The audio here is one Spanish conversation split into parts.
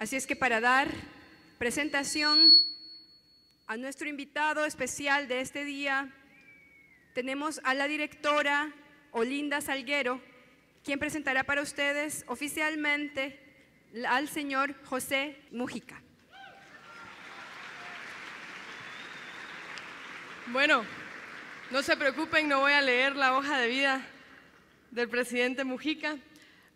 Así es que para dar presentación a nuestro invitado especial de este día, tenemos a la directora Olinda Salguero, quien presentará para ustedes oficialmente al señor José Mujica. Bueno, no se preocupen, no voy a leer la hoja de vida del presidente Mujica.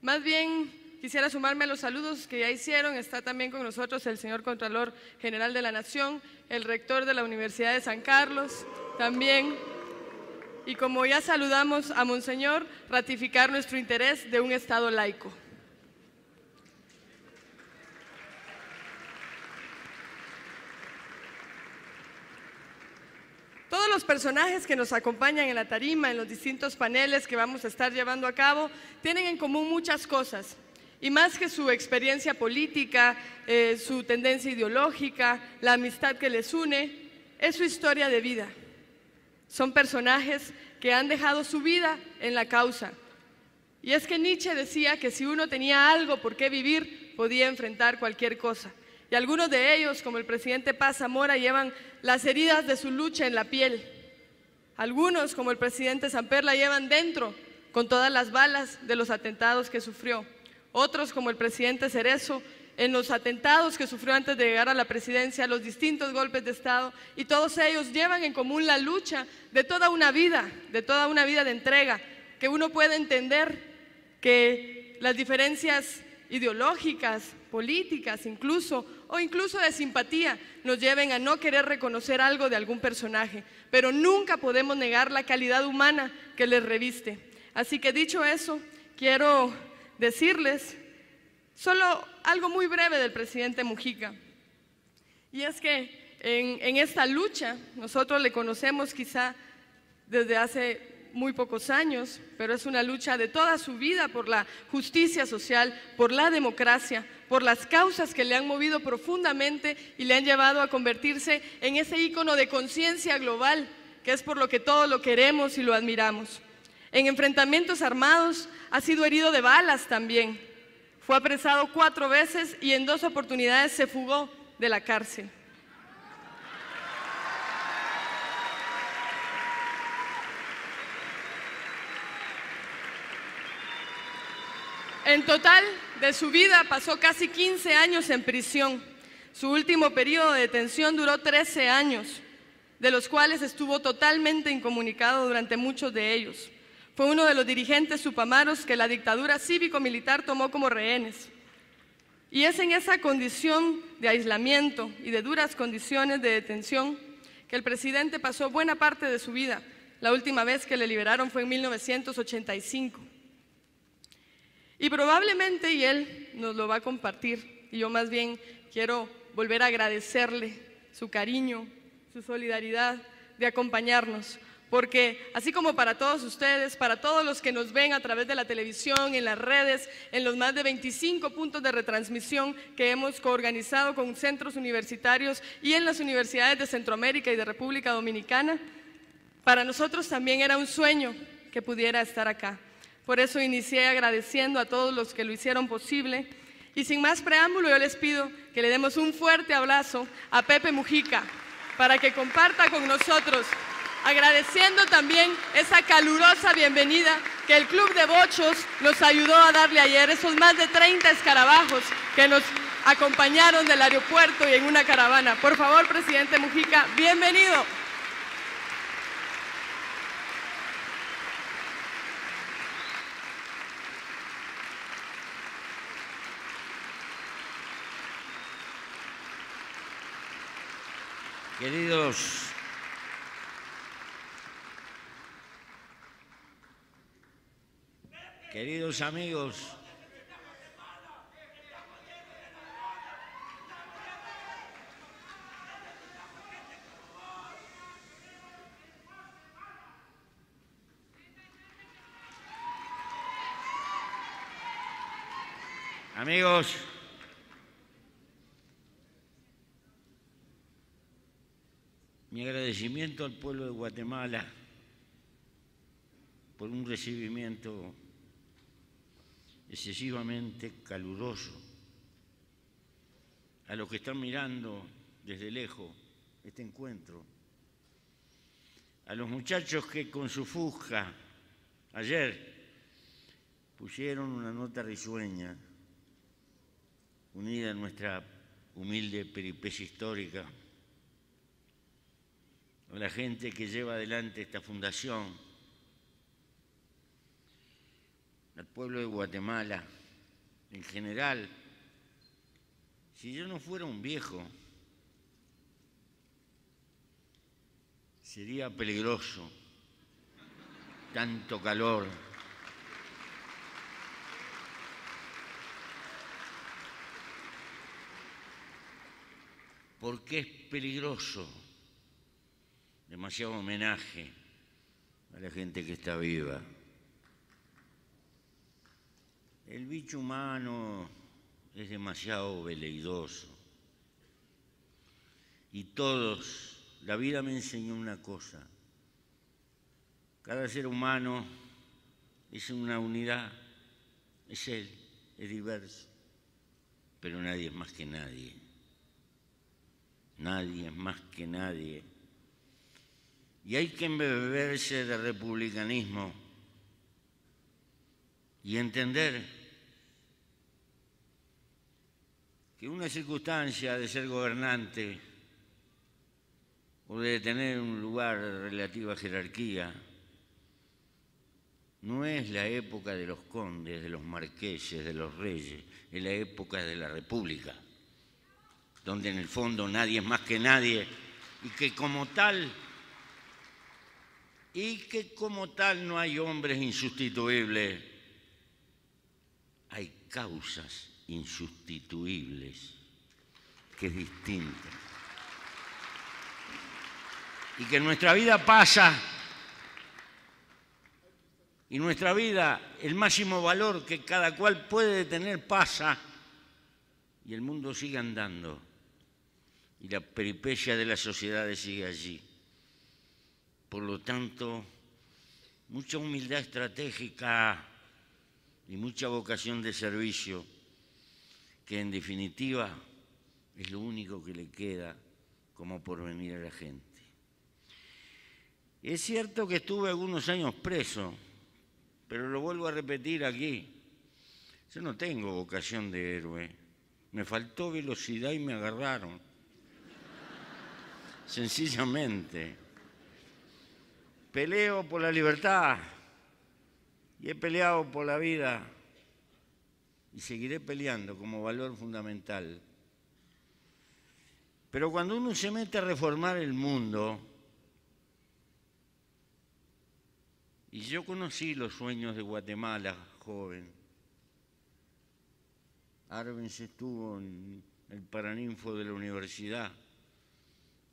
Más bien quisiera sumarme a los saludos que ya hicieron. Está también con nosotros el señor Contralor General de la Nación, el rector de la Universidad de San Carlos, también. Y como ya saludamos a Monseñor, ratificar nuestro interés de un Estado laico. Todos los personajes que nos acompañan en la tarima, en los distintos paneles que vamos a estar llevando a cabo, tienen en común muchas cosas. Y más que su experiencia política, su tendencia ideológica, la amistad que les une, es su historia de vida. Son personajes que han dejado su vida en la causa. Y es que Nietzsche decía que si uno tenía algo por qué vivir, podía enfrentar cualquier cosa. Y algunos de ellos, como el presidente Paz Zamora, llevan las heridas de su lucha en la piel. Algunos, como el presidente Samper, la llevan dentro, con todas las balas de los atentados que sufrió. Otros, como el presidente Cerezo, en los atentados que sufrió antes de llegar a la presidencia, los distintos golpes de Estado, y todos ellos llevan en común la lucha de toda una vida de entrega, que uno puede entender que las diferencias ideológicas, políticas incluso, o incluso de simpatía, nos lleven a no querer reconocer algo de algún personaje, pero nunca podemos negar la calidad humana que les reviste. Así que dicho eso, quiero decirles solo algo muy breve del presidente Mujica. Y es que en esta lucha, nosotros le conocemos quizá desde hace muy pocos años, pero es una lucha de toda su vida por la justicia social, por la democracia, por las causas que le han movido profundamente y le han llevado a convertirse en ese ícono de conciencia global, que es por lo que todos lo queremos y lo admiramos. En enfrentamientos armados ha sido herido de balas también. Fue apresado 4 veces y en 2 oportunidades se fugó de la cárcel. En total, de su vida pasó casi 15 años en prisión. Su último periodo de detención duró 13 años, de los cuales estuvo totalmente incomunicado durante muchos de ellos. Fue uno de los dirigentes supamaros que la dictadura cívico-militar tomó como rehenes. Y es en esa condición de aislamiento y de duras condiciones de detención que el presidente pasó buena parte de su vida. La última vez que le liberaron fue en 1985. Y probablemente, y él nos lo va a compartir, y yo más bien quiero volver a agradecerle su cariño, su solidaridad de acompañarnos, porque así como para todos ustedes, para todos los que nos ven a través de la televisión, en las redes, en los más de 25 puntos de retransmisión que hemos coorganizado con centros universitarios y en las universidades de Centroamérica y de República Dominicana, para nosotros también era un sueño que pudiera estar acá. Por eso inicié agradeciendo a todos los que lo hicieron posible. Y sin más preámbulo, yo les pido que le demos un fuerte abrazo a Pepe Mujica para que comparta con nosotros, agradeciendo también esa calurosa bienvenida que el Club de Bochos nos ayudó a darle ayer, esos más de 30 escarabajos que nos acompañaron del aeropuerto y en una caravana. Por favor, presidente Mujica, bienvenido. Queridos amigos, mi agradecimiento al pueblo de Guatemala por un recibimiento excesivamente caluroso a los que están mirando desde lejos este encuentro, a los muchachos que con su fuga ayer pusieron una nota risueña unida a nuestra humilde peripecia histórica, a la gente que lleva adelante esta fundación, al pueblo de Guatemala en general. Si yo no fuera un viejo, sería peligroso, tanto calor. ¿Por qué es peligroso? Demasiado homenaje a la gente que está viva. El bicho humano es demasiado veleidoso. Y todos, la vida me enseñó una cosa. Cada ser humano es una unidad, es él, es diverso, pero nadie es más que nadie. Nadie es más que nadie. Y hay que embeberse de republicanismo y entender que una circunstancia de ser gobernante o de tener un lugar de relativa jerarquía no es la época de los condes, de los marqueses, de los reyes, es la época de la república, donde en el fondo nadie es más que nadie y que como tal no hay hombres insustituibles, hay causas insustituibles, que es distinto. Y que nuestra vida pasa, y nuestra vida, el máximo valor que cada cual puede tener pasa, y el mundo sigue andando, y la peripecia de las sociedades sigue allí. Por lo tanto, mucha humildad estratégica y mucha vocación de servicio, que en definitiva es lo único que le queda como porvenir a la gente. Es cierto que estuve algunos años preso, pero lo vuelvo a repetir aquí. Yo no tengo vocación de héroe. Me faltó velocidad y me agarraron. Sencillamente. Peleo por la libertad y he peleado por la vida y seguiré peleando como valor fundamental. Pero cuando uno se mete a reformar el mundo, y yo conocí los sueños de Guatemala, joven. Arbenz estuvo en el Paraninfo de la universidad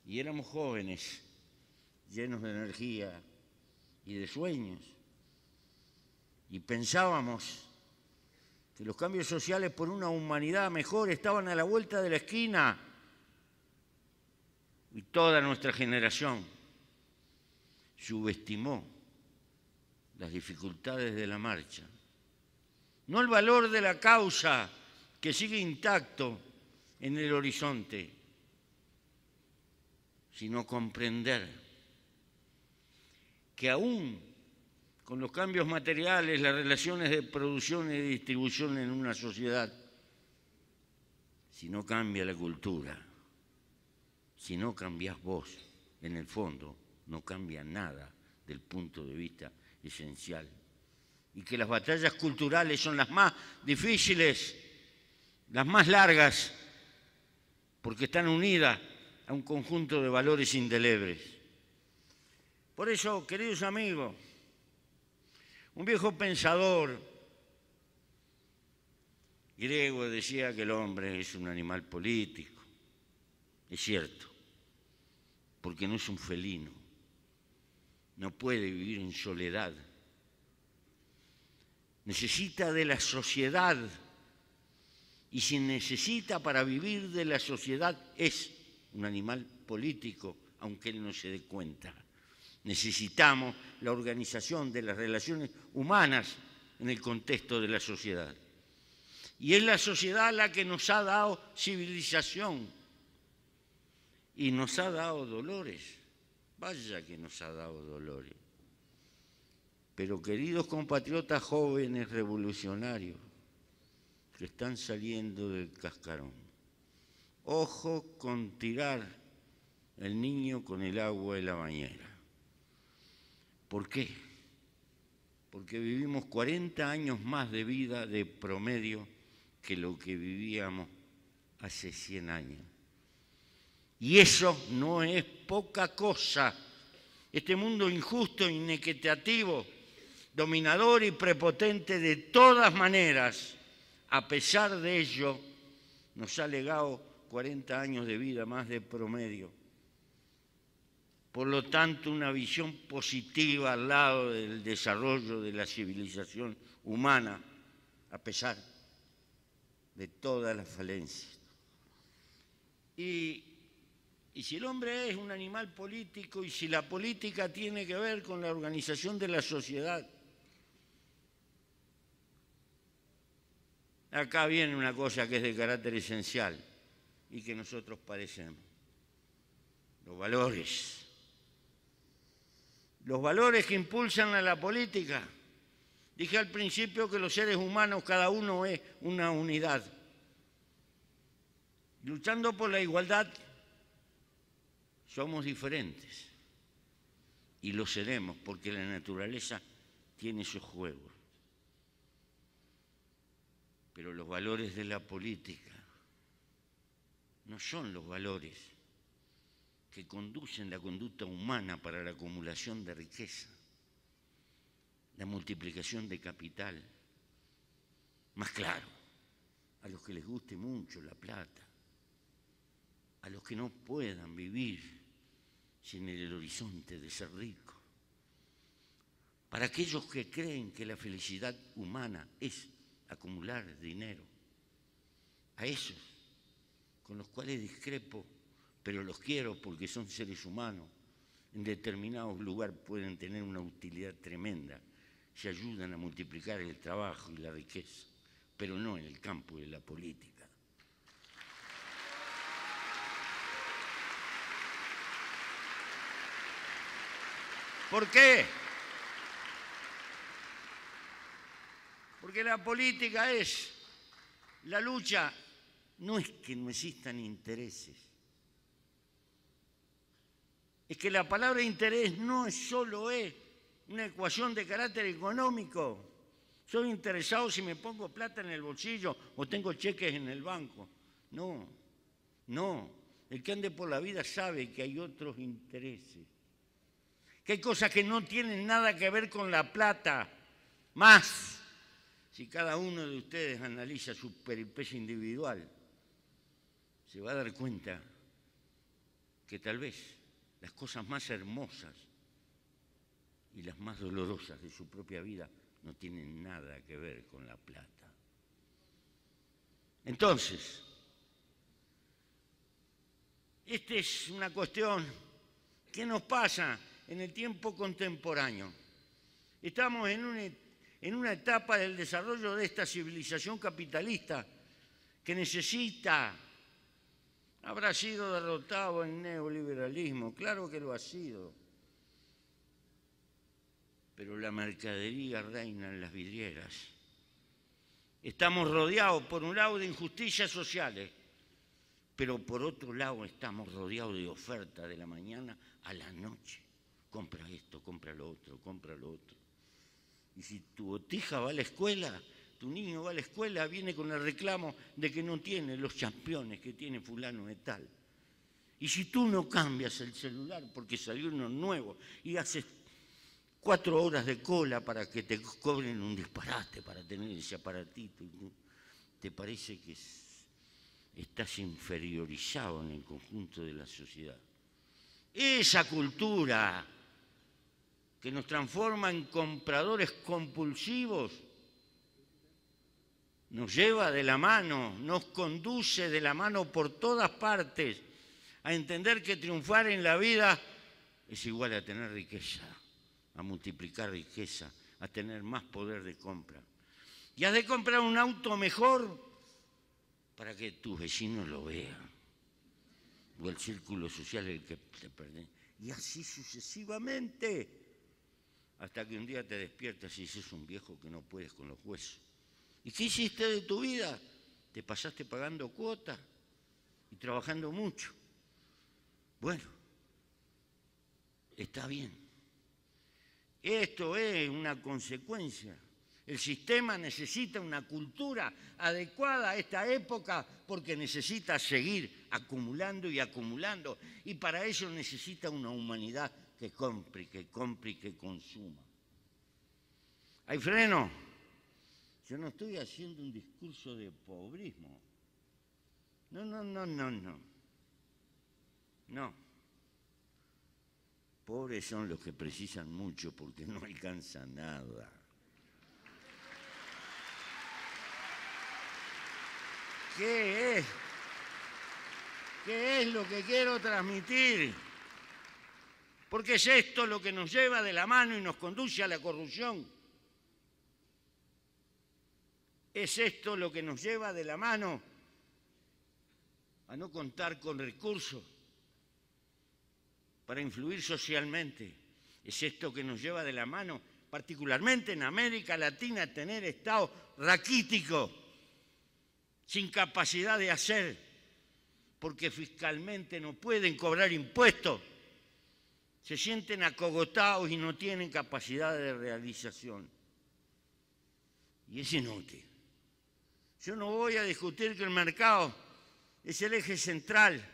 y éramos jóvenes, llenos de energía y de sueños. Y pensábamos que los cambios sociales por una humanidad mejor estaban a la vuelta de la esquina. Y toda nuestra generación subestimó las dificultades de la marcha. No el valor de la causa que sigue intacto en el horizonte, sino comprender que aún con los cambios materiales, las relaciones de producción y de distribución en una sociedad, si no cambia la cultura, si no cambias vos, en el fondo, no cambia nada del punto de vista esencial. Y que las batallas culturales son las más difíciles, las más largas, porque están unidas a un conjunto de valores indelebles. Por eso, queridos amigos, un viejo pensador griego decía que el hombre es un animal político. Es cierto, porque no es un felino, no puede vivir en soledad. Necesita de la sociedad, y si necesita para vivir de la sociedad es un animal político, aunque él no se dé cuenta. Necesitamos la organización de las relaciones humanas en el contexto de la sociedad. Y es la sociedad la que nos ha dado civilización y nos ha dado dolores. Vaya que nos ha dado dolores. Pero queridos compatriotas jóvenes revolucionarios que están saliendo del cascarón, ojo con tirar el niño con el agua de la bañera. ¿Por qué? Porque vivimos 40 años más de vida de promedio que lo que vivíamos hace 100 años. Y eso no es poca cosa. Este mundo injusto, inequitativo, dominador y prepotente de todas maneras, a pesar de ello, nos ha legado 40 años de vida más de promedio. Por lo tanto, una visión positiva al lado del desarrollo de la civilización humana, a pesar de todas las falencias. Y si el hombre es un animal político y si la política tiene que ver con la organización de la sociedad, acá viene una cosa que es de carácter esencial y que nosotros padecemos: los valores. Los valores que impulsan a la política. Dije al principio que los seres humanos, cada uno es una unidad. Luchando por la igualdad, somos diferentes. Y lo seremos, porque la naturaleza tiene sus juegos. Pero los valores de la política no son los valores que conducen la conducta humana para la acumulación de riqueza, la multiplicación de capital. Más claro, a los que les guste mucho la plata, a los que no puedan vivir sin el horizonte de ser rico, para aquellos que creen que la felicidad humana es acumular dinero, a esos con los cuales discrepo, pero los quiero porque son seres humanos, en determinados lugares pueden tener una utilidad tremenda, se ayudan a multiplicar el trabajo y la riqueza, pero no en el campo de la política. ¿Por qué? Porque la política es la lucha, no es que no existan intereses. Es que la palabra interés no es solo una ecuación de carácter económico. Soy interesado si me pongo plata en el bolsillo o tengo cheques en el banco. No, no. El que ande por la vida sabe que hay otros intereses. Que hay cosas que no tienen nada que ver con la plata. Más, si cada uno de ustedes analiza su peripecia individual, se va a dar cuenta que tal vez las cosas más hermosas y las más dolorosas de su propia vida no tienen nada que ver con la plata. Entonces, esta es una cuestión que nos pasa en el tiempo contemporáneo. Estamos en una etapa del desarrollo de esta civilización capitalista que necesita. Habrá sido derrotado el neoliberalismo, claro que lo ha sido. Pero la mercadería reina en las vidrieras. Estamos rodeados, por un lado, de injusticias sociales, pero por otro lado estamos rodeados de oferta de la mañana a la noche. Compra esto, compra lo otro, compra lo otro. Y si tu botija va a la escuela, tu niño va a la escuela, viene con el reclamo de que no tiene los championes que tiene fulano de tal. Y si tú no cambias el celular porque salió uno nuevo y haces 4 horas de cola para que te cobren un disparate para tener ese aparatito, te parece que estás inferiorizado en el conjunto de la sociedad. Esa cultura que nos transforma en compradores compulsivos nos lleva de la mano, nos conduce de la mano por todas partes a entender que triunfar en la vida es igual a tener riqueza, a multiplicar riqueza, a tener más poder de compra. Y has de comprar un auto mejor para que tus vecinos lo vean, o el círculo social el que te pertenece, y así sucesivamente, hasta que un día te despiertas y dices, un viejo que no puedes con los huesos. ¿Y qué hiciste de tu vida? Te pasaste pagando cuotas y trabajando mucho. Bueno, está bien. Esto es una consecuencia. El sistema necesita una cultura adecuada a esta época porque necesita seguir acumulando y acumulando. Y para ello necesita una humanidad que compre, que compre y que consuma. ¿Hay freno? Yo no estoy haciendo un discurso de pobrismo. No. Pobres son los que precisan mucho porque no alcanza nada. ¿Qué es lo que quiero transmitir? Porque es esto lo que nos lleva de la mano y nos conduce a la corrupción. Es esto lo que nos lleva de la mano a no contar con recursos para influir socialmente. Es esto que nos lleva de la mano, particularmente en América Latina, a tener estados raquíticos, sin capacidad de hacer, porque fiscalmente no pueden cobrar impuestos, se sienten acogotados y no tienen capacidad de realización. Y es inútil. Yo no voy a discutir que el mercado es el eje central,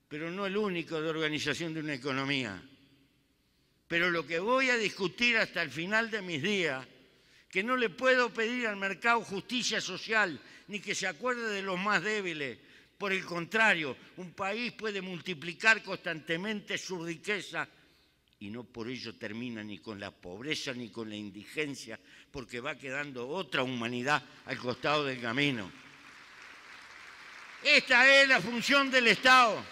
pero no el único de organización de una economía. Pero lo que voy a discutir hasta el final de mis días, que no le puedo pedir al mercado justicia social, ni que se acuerde de los más débiles. Por el contrario, un país puede multiplicar constantemente su riqueza y no por ello termina ni con la pobreza ni con la indigencia, porque va quedando otra humanidad al costado del camino. Esta es la función del Estado.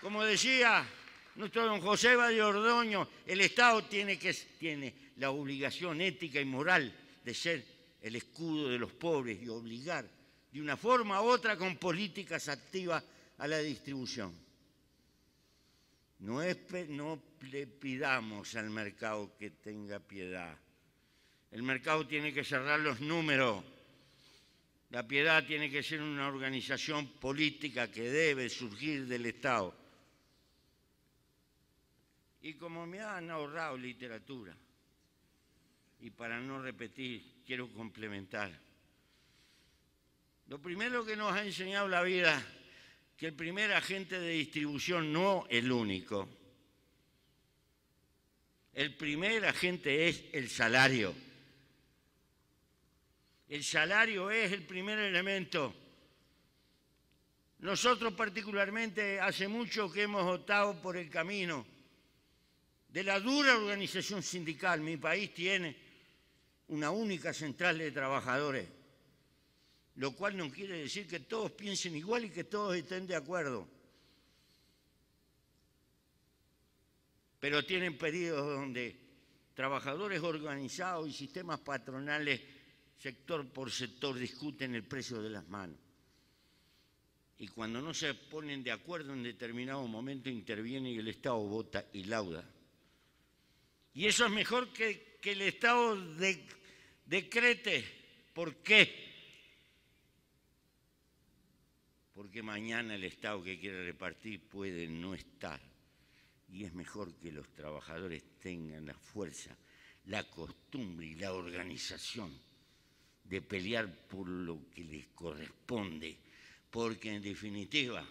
Como decía nuestro don José Valleordoño, el Estado tiene la obligación ética y moral de ser el escudo de los pobres y obligar de una forma u otra con políticas activas a la distribución. No le pidamos al mercado que tenga piedad. El mercado tiene que cerrar los números. La piedad tiene que ser una organización política que debe surgir del Estado. Y como me han ahorrado literatura, y para no repetir, quiero complementar. Lo primero que nos ha enseñado la vida, que el primer agente de distribución, no el único, el primer agente es el salario. El salario es el primer elemento. Nosotros particularmente hace mucho que hemos optado por el camino de la dura organización sindical. Mi país tiene una única central de trabajadores, lo cual no quiere decir que todos piensen igual y que todos estén de acuerdo. Pero tienen periodos donde trabajadores organizados y sistemas patronales, sector por sector, discuten el precio de las manos. Y cuando no se ponen de acuerdo en determinado momento, interviene y el Estado vota y lauda. Y eso es mejor que el Estado decrete. ¿Por qué? Porque mañana el Estado que quiere repartir puede no estar. Y es mejor que los trabajadores tengan la fuerza, la costumbre y la organización de pelear por lo que les corresponde. Porque en definitiva,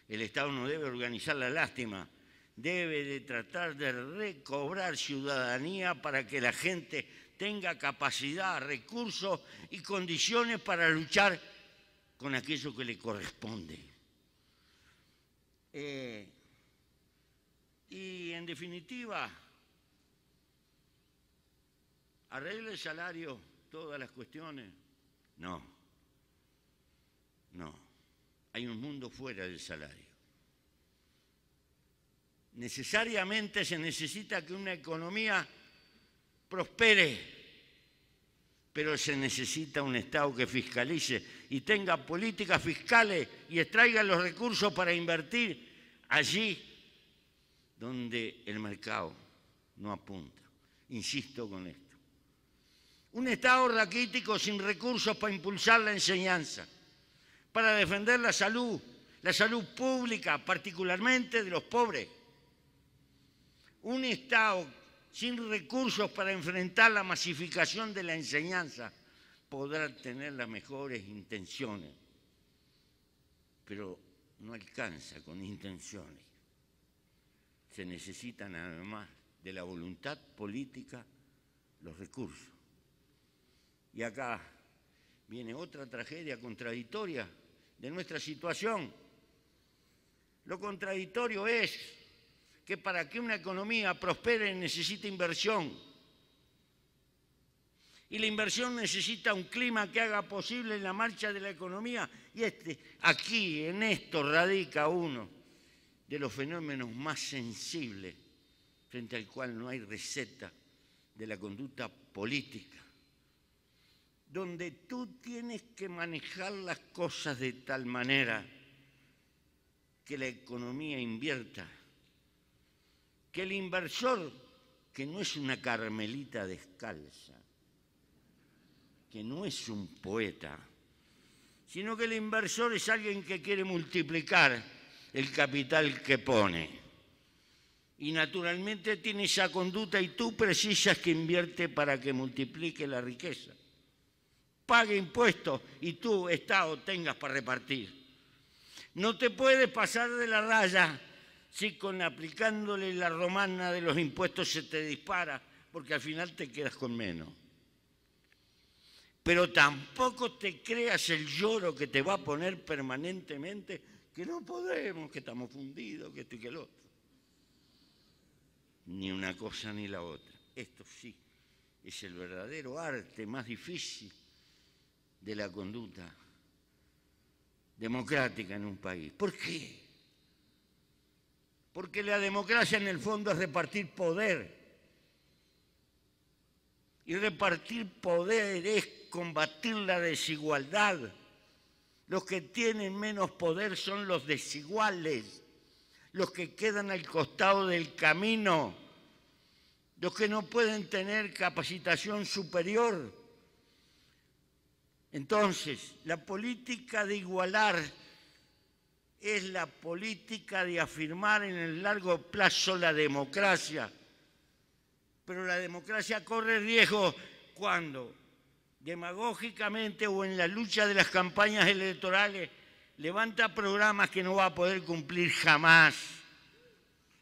el Estado no debe organizar la lástima, debe de tratar de recobrar ciudadanía para que la gente tenga capacidad, recursos y condiciones para luchar con aquello que le corresponde. Y en definitiva, ¿arregla el salario todas las cuestiones? No. Hay un mundo fuera del salario. Necesariamente se necesita que una economía prospere pero se necesita un Estado que fiscalice y tenga políticas fiscales y extraiga los recursos para invertir allí donde el mercado no apunta. Insisto con esto. Un Estado raquítico sin recursos para impulsar la enseñanza, para defender la salud pública, particularmente de los pobres. Un Estado sin recursos para enfrentar la masificación de la enseñanza podrá tener las mejores intenciones, pero no alcanza con intenciones. Se necesitan además de la voluntad política los recursos. Y acá viene otra tragedia contradictoria de nuestra situación. Lo contradictorio es que para que una economía prospere necesita inversión. Y la inversión necesita un clima que haga posible la marcha de la economía. Y aquí, en esto, radica uno de los fenómenos más sensibles frente al cual no hay receta de la conducta política, donde tú tienes que manejar las cosas de tal manera que la economía invierta, que el inversor, que no es una carmelita descalza, que no es un poeta, sino que el inversor es alguien que quiere multiplicar el capital que pone. Y naturalmente tiene esa conducta y tú precisas que invierte para que multiplique la riqueza. Pague impuestos y tú, Estado, tengas para repartir. No te puedes pasar de la raya si aplicándole la romana de los impuestos se te dispara, porque al final te quedas con menos. Pero tampoco te creas el lloro que te va a poner permanentemente, que no podemos, que estamos fundidos, que esto y que el otro. Ni una cosa ni la otra. Esto sí es el verdadero arte más difícil de la conducta democrática en un país. ¿Por qué? Porque la democracia en el fondo es repartir poder. Y repartir poder es combatir la desigualdad. Los que tienen menos poder son los desiguales, los que quedan al costado del camino, los que no pueden tener capacitación superior. Entonces, la política de igualar es la política de afirmar en el largo plazo la democracia. Pero la democracia corre riesgo cuando, demagógicamente o en la lucha de las campañas electorales, levanta programas que no va a poder cumplir jamás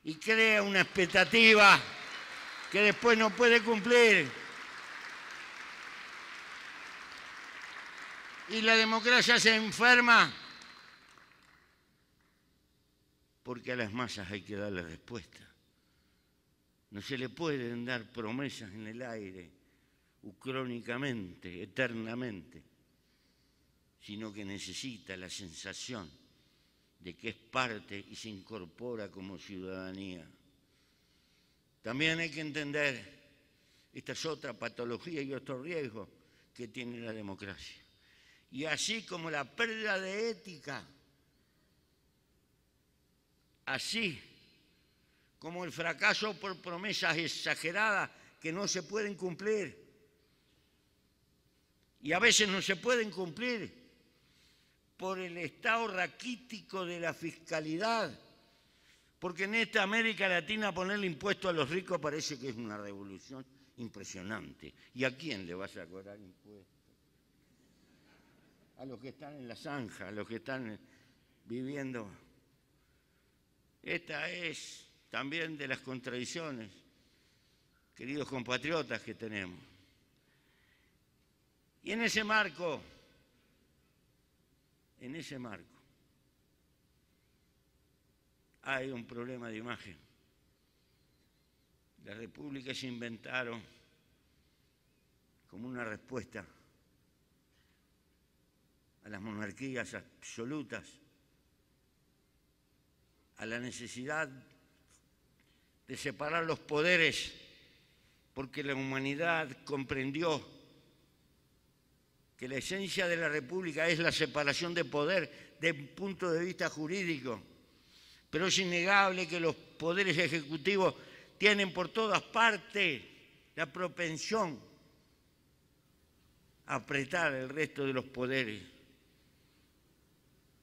y crea una expectativa que después no puede cumplir. Y la democracia se enferma porque a las masas hay que darle respuesta. No se le pueden dar promesas en el aire, ucrónicamente, eternamente, sino que necesita la sensación de que es parte y se incorpora como ciudadanía. También hay que entender, esta es otra patología y otro riesgo que tiene la democracia. Y así como la pérdida de ética, así como el fracaso por promesas exageradas que no se pueden cumplir, y a veces no se pueden cumplir por el estado raquítico de la fiscalidad, porque en esta América Latina ponerle impuesto a los ricos parece que es una revolución impresionante. ¿Y a quién le vas a cobrar impuestos? A los que están en la zanja, a los que están viviendo. Esta es también de las contradicciones, queridos compatriotas, que tenemos. Y en ese marco, hay un problema de imagen. Las repúblicas se inventaron como una respuesta a las monarquías absolutas, a la necesidad de separar los poderes, porque la humanidad comprendió que la esencia de la República es la separación de poder desde un punto de vista jurídico, pero es innegable que los poderes ejecutivos tienen por todas partes la propensión a apretar el resto de los poderes.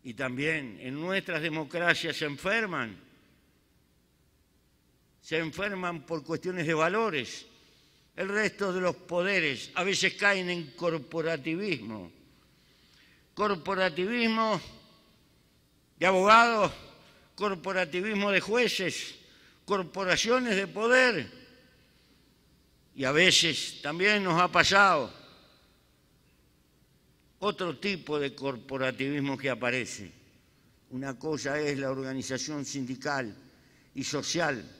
Y también en nuestras democracias se enferman por cuestiones de valores. El resto de los poderes a veces caen en corporativismo. Corporativismo de abogados, corporativismo de jueces, corporaciones de poder. Y a veces también nos ha pasado otro tipo de corporativismo que aparece. Una cosa es la organización sindical y social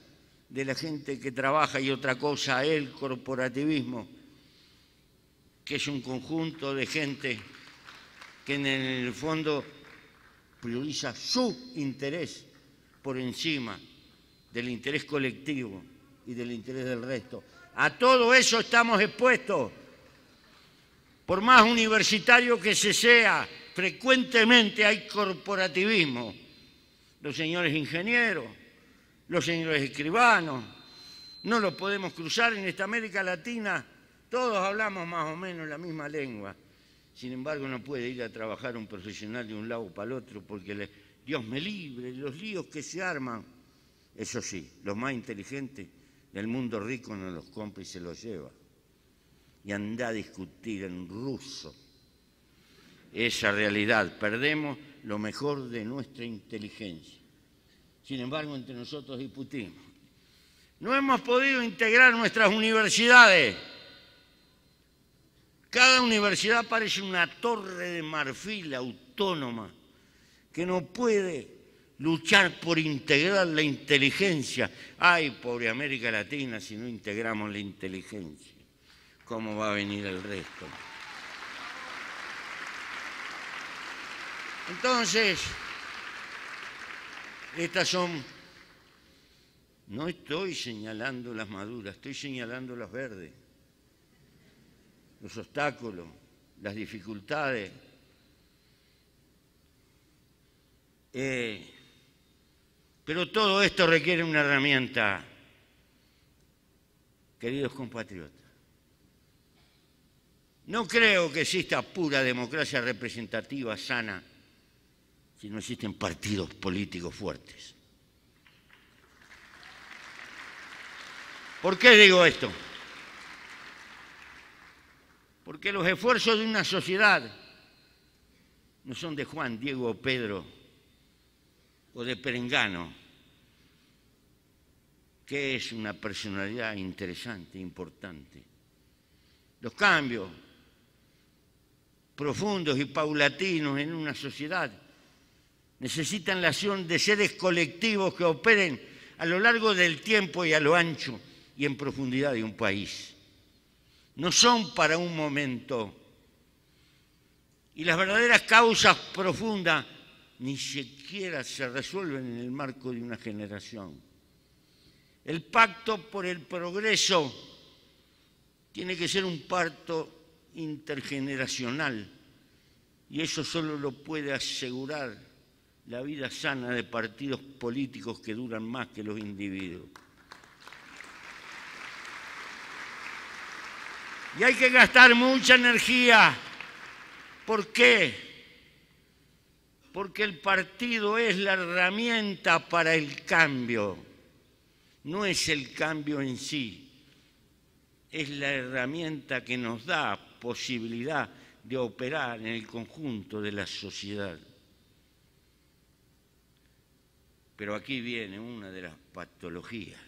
de la gente que trabaja y otra cosa es el corporativismo, que es un conjunto de gente que en el fondo prioriza su interés por encima del interés colectivo y del interés del resto. A todo eso estamos expuestos. Por más universitario que se sea, frecuentemente hay corporativismo. Los señores ingenieros, los señores escribanos, no los podemos cruzar en esta América Latina. Todos hablamos más o menos la misma lengua. Sin embargo, no puede ir a trabajar un profesional de un lado para el otro porque Dios me libre, los líos que se arman. Eso sí, los más inteligentes del mundo rico no los compra y se los lleva. Y anda a discutir en ruso esa realidad. Perdemos lo mejor de nuestra inteligencia. Sin embargo, entre nosotros discutimos. No hemos podido integrar nuestras universidades. Cada universidad parece una torre de marfil autónoma que no puede luchar por integrar la inteligencia. Ay, pobre América Latina, si no integramos la inteligencia, ¿cómo va a venir el resto? Entonces, estas son... No estoy señalando las maduras, estoy señalando las verdes. Los obstáculos, las dificultades. Pero todo esto requiere una herramienta, queridos compatriotas. No creo que exista pura democracia representativa sana si no existen partidos políticos fuertes. ¿Por qué digo esto? Porque los esfuerzos de una sociedad no son de Juan, Diego o Pedro o de Perengano, que es una personalidad interesante, importante. Los cambios profundos y paulatinos en una sociedad necesitan la acción de seres colectivos que operen a lo largo del tiempo y a lo ancho y en profundidad de un país. No son para un momento. Y las verdaderas causas profundas ni siquiera se resuelven en el marco de una generación. El pacto por el progreso tiene que ser un pacto intergeneracional y eso solo lo puede asegurar la vida sana de partidos políticos que duran más que los individuos. Y hay que gastar mucha energía. ¿Por qué? Porque el partido es la herramienta para el cambio. No es el cambio en sí. Es la herramienta que nos da posibilidad de operar en el conjunto de la sociedad. Pero aquí viene una de las patologías.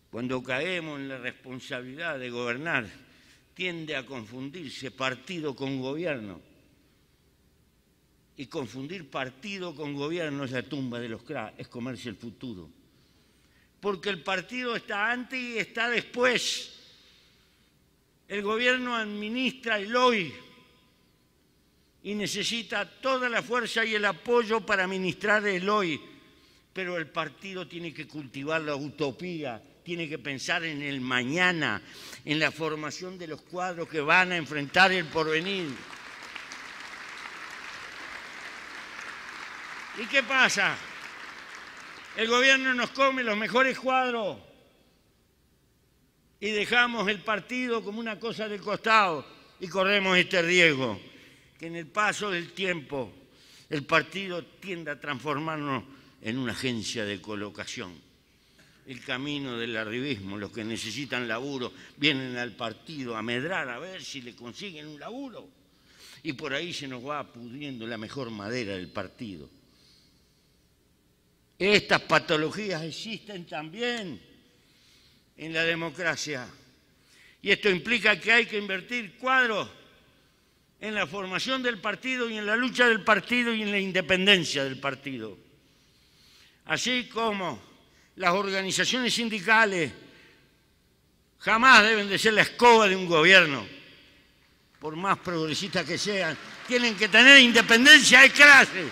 Cuando caemos en la responsabilidad de gobernar, tiende a confundirse partido con gobierno. Y confundir partido con gobierno es la tumba de los cracks, es comerse el futuro. Porque el partido está antes y está después. El gobierno administra el hoy y necesita toda la fuerza y el apoyo para administrar el hoy. Pero el partido tiene que cultivar la utopía tiene que pensar en el mañana, en la formación de los cuadros que van a enfrentar el porvenir. ¿Y qué pasa? El gobierno nos come los mejores cuadros y dejamos el partido como una cosa del costado y corremos este riesgo, que en el paso del tiempo el partido tiende a transformarnos en una agencia de colocación. El camino del arribismo, los que necesitan laburo vienen al partido a medrar a ver si le consiguen un laburo y por ahí se nos va pudriendo la mejor madera del partido. Estas patologías existen también en la democracia y esto implica que hay que invertir cuadros en la formación del partido y en la lucha del partido y en la independencia del partido. Así como las organizaciones sindicales jamás deben de ser la escoba de un gobierno, por más progresistas que sean, tienen que tener independencia de clase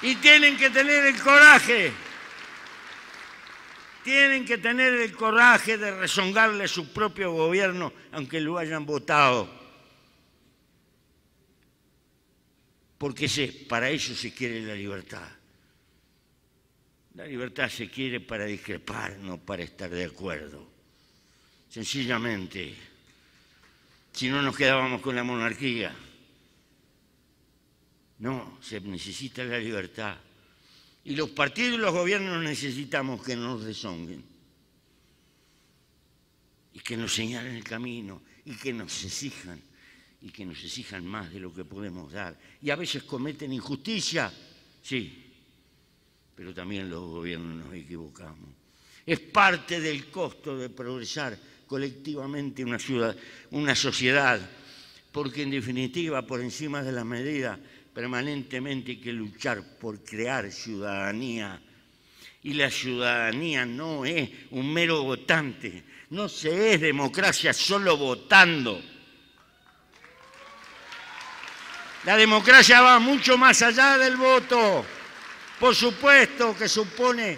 y tienen que tener el coraje. Tienen que tener el coraje de rezongarle a su propio gobierno, aunque lo hayan votado. Porque para eso se quiere la libertad. La libertad se quiere para discrepar, no para estar de acuerdo. Sencillamente, si no nos quedábamos con la monarquía. No, se necesita la libertad. Y los partidos y los gobiernos necesitamos que nos rezonguen y que nos señalen el camino y que nos exijan más de lo que podemos dar. Y a veces cometen injusticia, sí, pero también los gobiernos nos equivocamos. Es parte del costo de progresar colectivamente una sociedad, porque en definitiva, por encima de la medida, permanentemente hay que luchar por crear ciudadanía. Y la ciudadanía no es un mero votante, no se es democracia solo votando. La democracia va mucho más allá del voto. Por supuesto que supone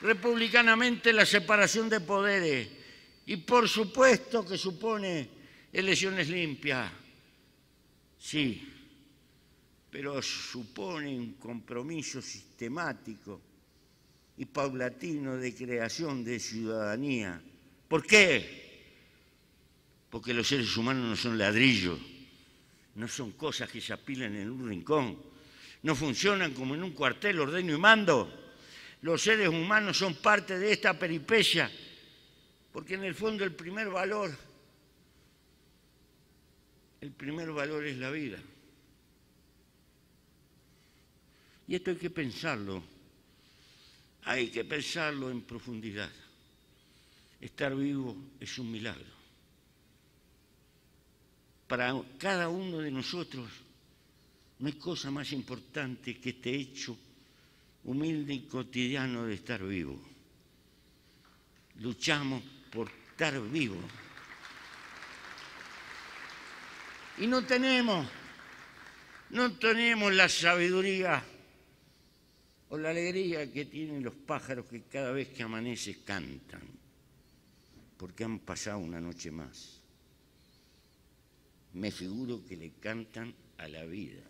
republicanamente la separación de poderes y por supuesto que supone elecciones limpias. Sí, pero supone un compromiso sistemático y paulatino de creación de ciudadanía. ¿Por qué? Porque los seres humanos no son ladrillos, no son cosas que se apilan en un rincón, no funcionan como en un cuartel, ordeno y mando. Los seres humanos son parte de esta peripecia, porque en el fondo el primer valor es la vida. Y esto hay que pensarlo en profundidad. Estar vivo es un milagro. Para cada uno de nosotros no hay cosa más importante que este hecho humilde y cotidiano de estar vivo. Luchamos por estar vivo. Y no tenemos la sabiduría o la alegría que tienen los pájaros que cada vez que amanece cantan, porque han pasado una noche más. Me figuro que le cantan a la vida.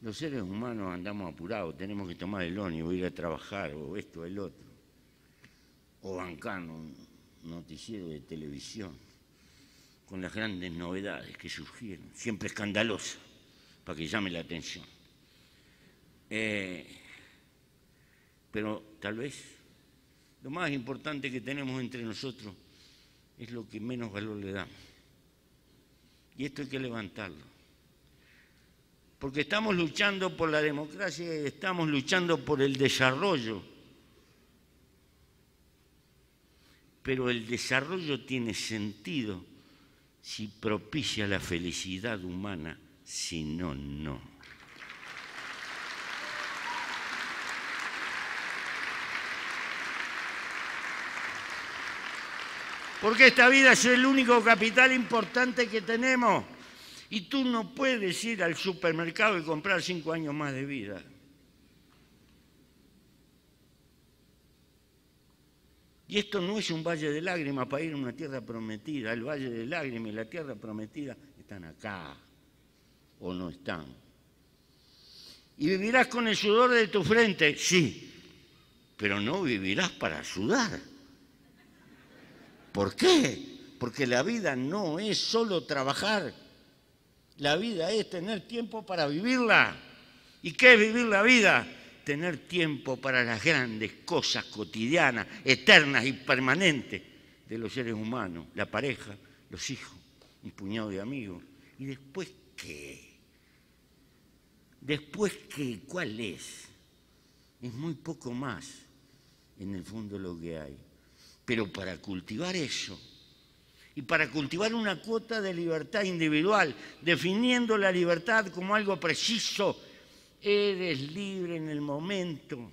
Los seres humanos andamos apurados, tenemos que tomar el ómnibus, ir a trabajar, o esto o el otro, o bancar un noticiero de televisión con las grandes novedades que surgieron, siempre escandalosas, para que llame la atención. Pero tal vez lo más importante que tenemos entre nosotros es lo que menos valor le damos. Y esto hay que levantarlo. Porque estamos luchando por la democracia y estamos luchando por el desarrollo. Pero el desarrollo tiene sentido si propicia la felicidad humana, si no, no. Porque esta vida es el único capital importante que tenemos. Y tú no puedes ir al supermercado y comprar 5 años más de vida. Y esto no es un valle de lágrimas para ir a una tierra prometida. El valle de lágrimas y la tierra prometida están acá, o no están. ¿Y vivirás con el sudor de tu frente? Sí, pero no vivirás para sudar. ¿Por qué? Porque la vida no es solo trabajar. La vida es tener tiempo para vivirla. ¿Y qué es vivir la vida? Tener tiempo para las grandes cosas cotidianas, eternas y permanentes de los seres humanos, la pareja, los hijos, un puñado de amigos. ¿Y después qué? ¿Después qué? ¿Cuál es? Es muy poco más, en el fondo, lo que hay. Pero para cultivar eso, y para cultivar una cuota de libertad individual, definiendo la libertad como algo preciso, eres libre en el momento.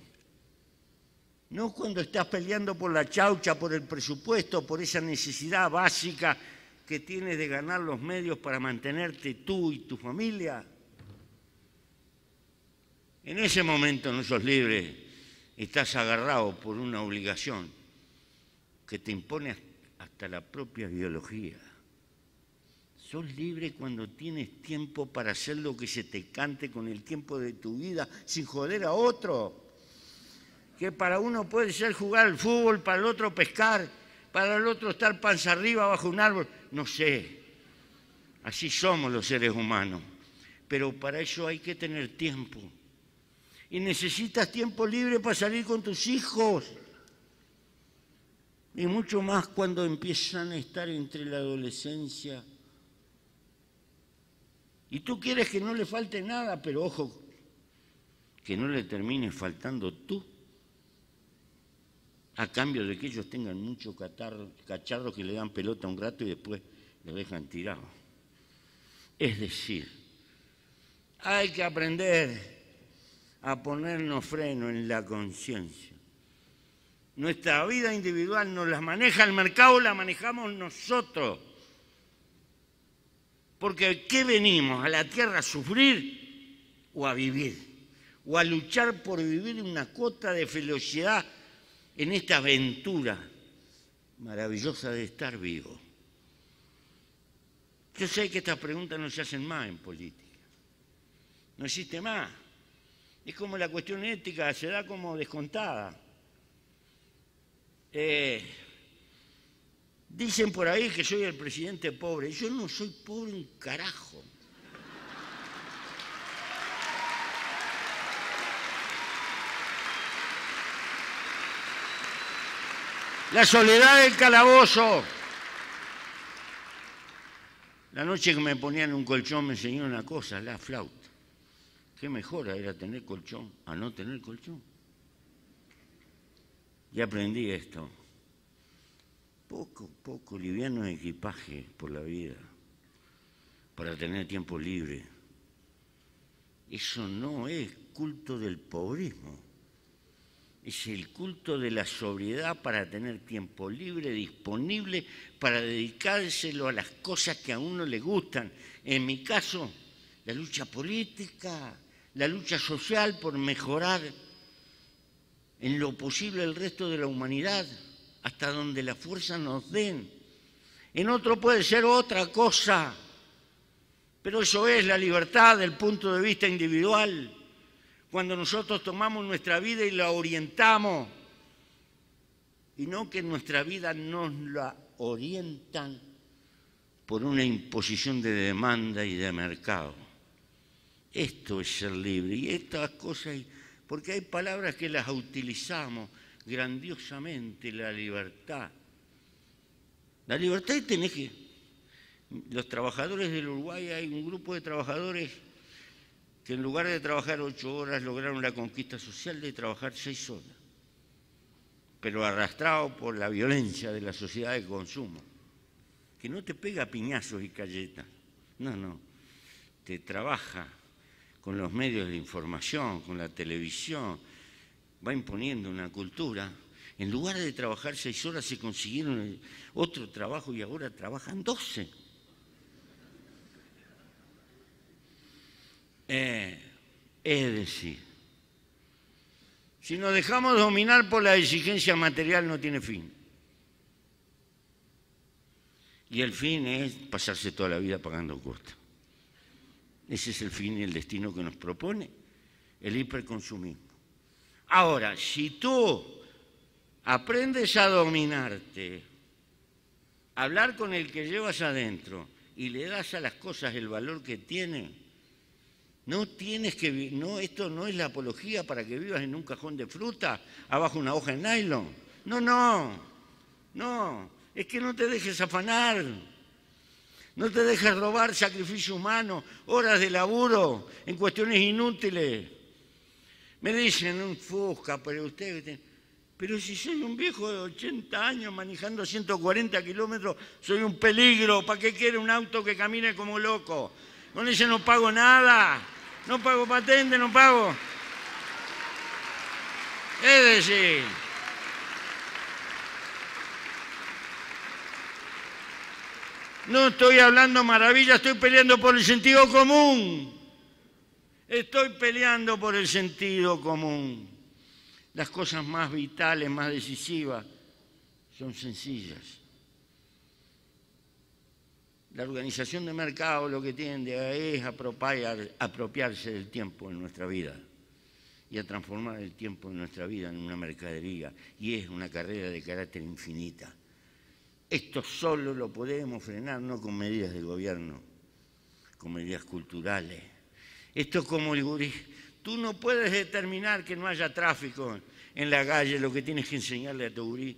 No cuando estás peleando por la chaucha, por el presupuesto, por esa necesidad básica que tienes de ganar los medios para mantenerte tú y tu familia. En ese momento no sos libre, estás agarrado por una obligación que te impone hasta la propia biología. Sos libre cuando tienes tiempo para hacer lo que se te cante con el tiempo de tu vida, sin joder a otro. Que para uno puede ser jugar al fútbol, para el otro pescar, para el otro estar panza arriba bajo un árbol. No sé, así somos los seres humanos. Pero para eso hay que tener tiempo. Y necesitas tiempo libre para salir con tus hijos. Y mucho más cuando empiezan a estar entre la adolescencia. Y tú quieres que no le falte nada, pero ojo, que no le termines faltando tú, a cambio de que ellos tengan mucho cacharro que le dan pelota un rato y después lo dejan tirado. Es decir, hay que aprender a ponernos freno en la conciencia. Nuestra vida individual nos la maneja el mercado, la manejamos nosotros. Porque ¿qué venimos? ¿A la tierra a sufrir o a vivir? ¿O a luchar por vivir una cuota de felicidad en esta aventura maravillosa de estar vivo? Yo sé que estas preguntas no se hacen más en política. No existe más. Es como la cuestión ética, se da como descontada. Dicen por ahí que soy el presidente pobre. Yo no soy pobre un carajo. La soledad del calabozo. La noche que me ponían un colchón me enseñó una cosa, la flauta. Qué mejora era tener colchón a no tener colchón. Y aprendí esto. Poco liviano equipaje por la vida para tener tiempo libre. Eso no es culto del pobrismo. Es el culto de la sobriedad para tener tiempo libre, disponible, para dedicárselo a las cosas que a uno le gustan. En mi caso, la lucha política, la lucha social por mejorar en lo posible el resto de la humanidad, hasta donde la fuerza nos den. En otro puede ser otra cosa, pero eso es la libertad del punto de vista individual. Cuando nosotros tomamos nuestra vida y la orientamos, y no que nuestra vida nos la orientan por una imposición de demanda y de mercado. Esto es ser libre. Y estas cosas, porque hay palabras que las utilizamos grandiosamente, la libertad. La libertad es tener que... Los trabajadores del Uruguay, hay un grupo de trabajadores que en lugar de trabajar 8 horas lograron la conquista social de trabajar 6 horas, pero arrastrado por la violencia de la sociedad de consumo, que no te pega piñazos y galletas, no, te trabaja con los medios de información, con la televisión, va imponiendo una cultura. En lugar de trabajar 6 horas se consiguieron otro trabajo y ahora trabajan 12. Es decir, si nos dejamos dominar por la exigencia material no tiene fin. Y el fin es pasarse toda la vida pagando cuotas. Ese es el fin y el destino que nos propone el hiperconsumismo. Ahora, si tú aprendes a dominarte, a hablar con el que llevas adentro y le das a las cosas el valor que tienen, no tienes que no, esto no es la apología para que vivas en un cajón de fruta abajo una hoja en nylon. No, es que no te dejes afanar. No te dejes robar sacrificio humano, horas de laburo en cuestiones inútiles. Me dicen un Fusca, pero usted... Pero si soy un viejo de 80 años manejando 140 kilómetros, soy un peligro. ¿Para qué quiere un auto que camine como loco? Con ese no pago nada. No pago patente, no pago. Es decir... No estoy hablando maravilla, estoy peleando por el sentido común. Estoy peleando por el sentido común. Las cosas más vitales, más decisivas, son sencillas. La organización de mercado lo que tiende es apropiarse del tiempo en nuestra vida y a transformar el tiempo en nuestra vida en una mercadería. Y es una carrera de carácter infinita. Esto solo lo podemos frenar no con medidas de gobierno, con medidas culturales. Esto es como el gurí. Tú no puedes determinar que no haya tráfico en la calle, lo que tienes que enseñarle a tu gurí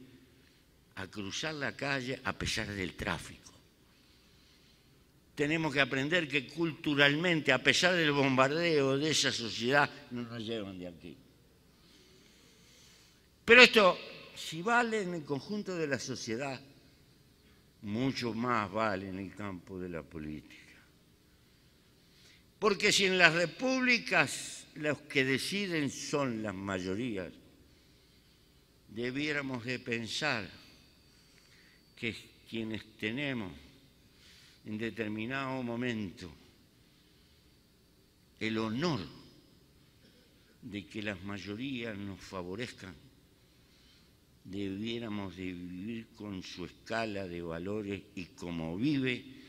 a cruzar la calle a pesar del tráfico. Tenemos que aprender que culturalmente, a pesar del bombardeo de esa sociedad, no nos llevan de aquí. Pero esto, si vale en el conjunto de la sociedad, mucho más vale en el campo de la política. Porque si en las repúblicas los que deciden son las mayorías, debiéramos de pensar que quienes tenemos en determinado momento el honor de que las mayorías nos favorezcan, debiéramos de vivir con su escala de valores y como vive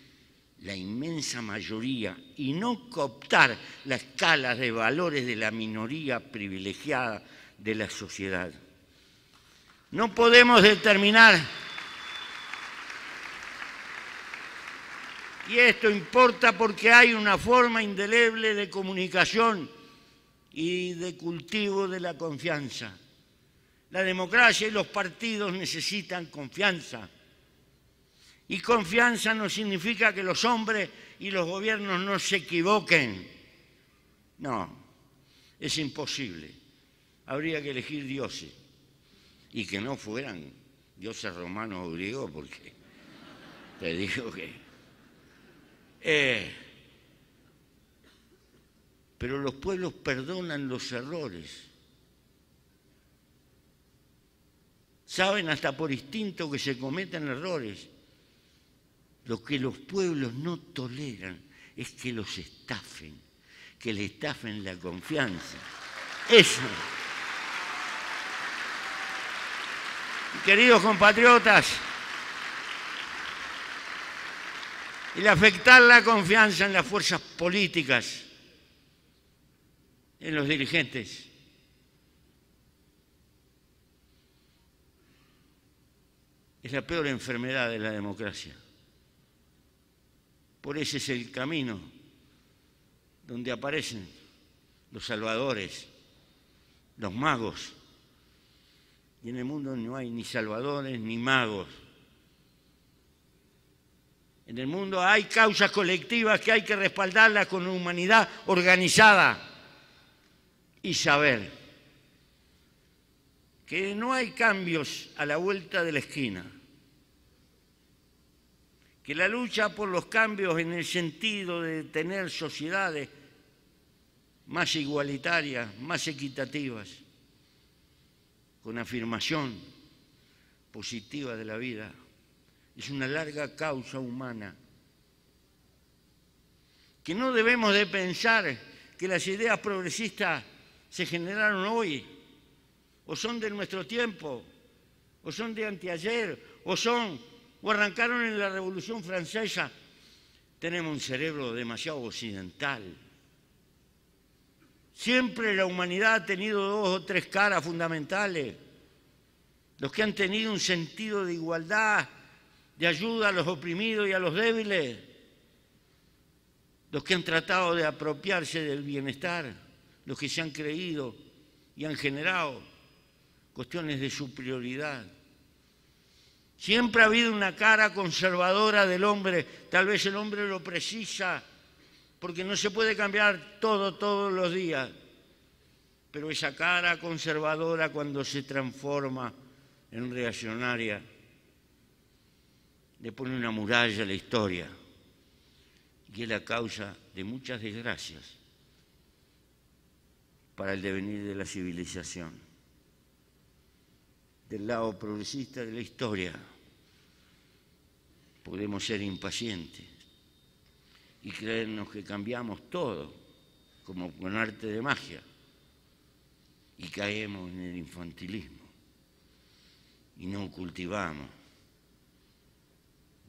la inmensa mayoría y no cooptar la escala de valores de la minoría privilegiada de la sociedad. No podemos determinar, y esto importa porque hay una forma indeleble de comunicación y de cultivo de la confianza. La democracia y los partidos necesitan confianza. Y confianza no significa que los hombres y los gobiernos no se equivoquen. No, es imposible. Habría que elegir dioses. Y que no fueran dioses romanos o griegos, porque te digo que... pero los pueblos perdonan los errores. Saben hasta por instinto que se cometen errores. Lo que los pueblos no toleran es que los estafen, que le estafen la confianza. Eso. Queridos compatriotas, el afectar la confianza en las fuerzas políticas, en los dirigentes, es la peor enfermedad de la democracia. Por ese es el camino donde aparecen los salvadores, los magos. Y en el mundo no hay ni salvadores ni magos. En el mundo hay causas colectivas que hay que respaldarlas con humanidad organizada y saber que no hay cambios a la vuelta de la esquina, que la lucha por los cambios en el sentido de tener sociedades más igualitarias, más equitativas, con afirmación positiva de la vida, es una larga causa humana, que no debemos de pensar que las ideas progresistas se generaron hoy, o son de nuestro tiempo, o son de anteayer, o son o arrancaron en la Revolución Francesa, tenemos un cerebro demasiado occidental. Siempre la humanidad ha tenido 2 o 3 caras fundamentales. Los que han tenido un sentido de igualdad, de ayuda a los oprimidos y a los débiles. Los que han tratado de apropiarse del bienestar, los que se han creído y han generado cuestiones de superioridad. Siempre ha habido una cara conservadora del hombre. Tal vez el hombre lo precisa porque no se puede cambiar todo todos los días. Pero esa cara conservadora, cuando se transforma en reaccionaria, le pone una muralla a la historia, y es la causa de muchas desgracias para el devenir de la civilización. Del lado progresista de la historia podemos ser impacientes y creernos que cambiamos todo, como con arte de magia, y caemos en el infantilismo y no cultivamos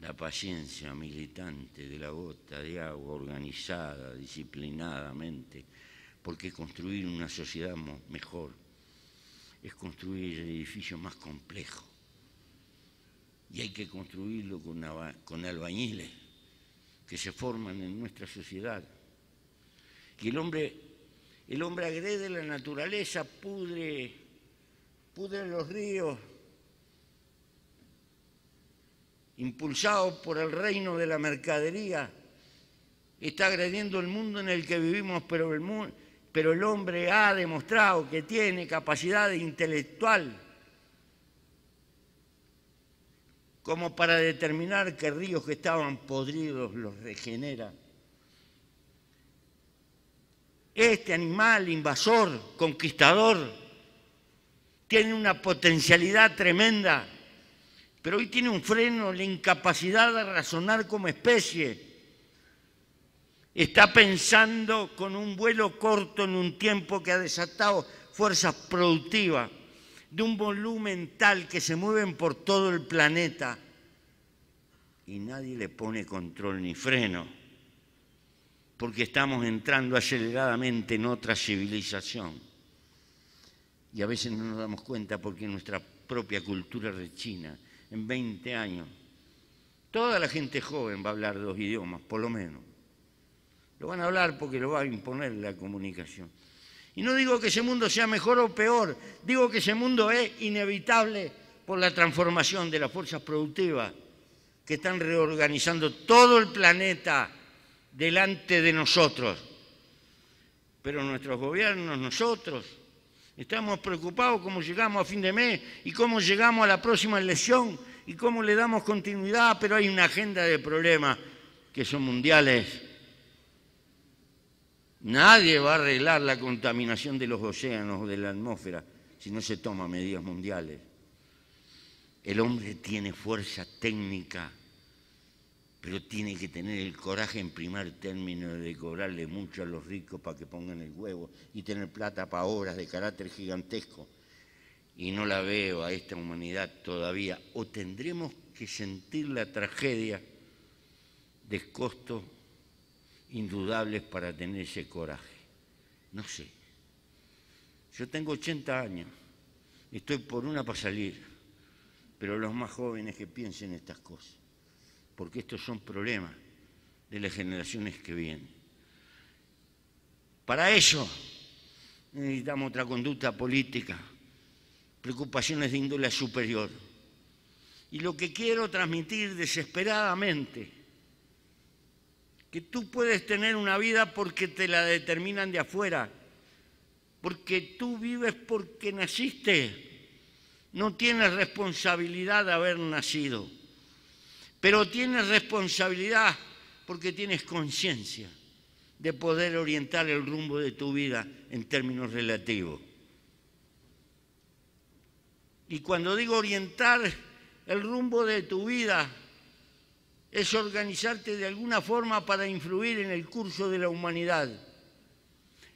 la paciencia militante de la gota de agua organizada, disciplinadamente, porque construir una sociedad mejor es construir el edificio más complejo, y hay que construirlo con albañiles que se forman en nuestra sociedad. Y el hombre agrede la naturaleza, pudre los ríos, impulsado por el reino de la mercadería, está agrediendo el mundo en el que vivimos, pero el hombre ha demostrado que tiene capacidad intelectual como para determinar que ríos que estaban podridos los regenera. Este animal invasor, conquistador, tiene una potencialidad tremenda, pero hoy tiene un freno, la incapacidad de razonar como especie. Está pensando con un vuelo corto en un tiempo que ha desatado fuerzas productivas de un volumen tal que se mueven por todo el planeta y nadie le pone control ni freno, porque estamos entrando aceleradamente en otra civilización y a veces no nos damos cuenta porque nuestra propia cultura rechina. En 20 años toda la gente joven va a hablar 2 idiomas, por lo menos. Lo van a hablar porque lo va a imponer la comunicación. Y no digo que ese mundo sea mejor o peor, digo que ese mundo es inevitable por la transformación de las fuerzas productivas que están reorganizando todo el planeta delante de nosotros. Pero nuestros gobiernos, nosotros, estamos preocupados cómo llegamos a fin de mes y cómo llegamos a la próxima elección y cómo le damos continuidad, pero hay una agenda de problemas que son mundiales. Nadie va a arreglar la contaminación de los océanos o de la atmósfera si no se toman medidas mundiales. El hombre tiene fuerza técnica, pero tiene que tener el coraje en primer término de cobrarle mucho a los ricos para que pongan el huevo y tener plata para obras de carácter gigantesco. Y no la veo a esta humanidad todavía. O tendremos que sentir la tragedia de costos indudables para tener ese coraje. No sé. Yo tengo 80 años, estoy por una para salir, pero los más jóvenes que piensen estas cosas, porque estos son problemas de las generaciones que vienen. Para eso necesitamos otra conducta política, preocupaciones de índole superior. Y lo que quiero transmitir desesperadamente, que tú puedes tener una vida porque te la determinan de afuera, porque tú vives porque naciste, no tienes responsabilidad de haber nacido, pero tienes responsabilidad porque tienes conciencia de poder orientar el rumbo de tu vida en términos relativos. Y cuando digo orientar el rumbo de tu vida, es organizarte de alguna forma para influir en el curso de la humanidad.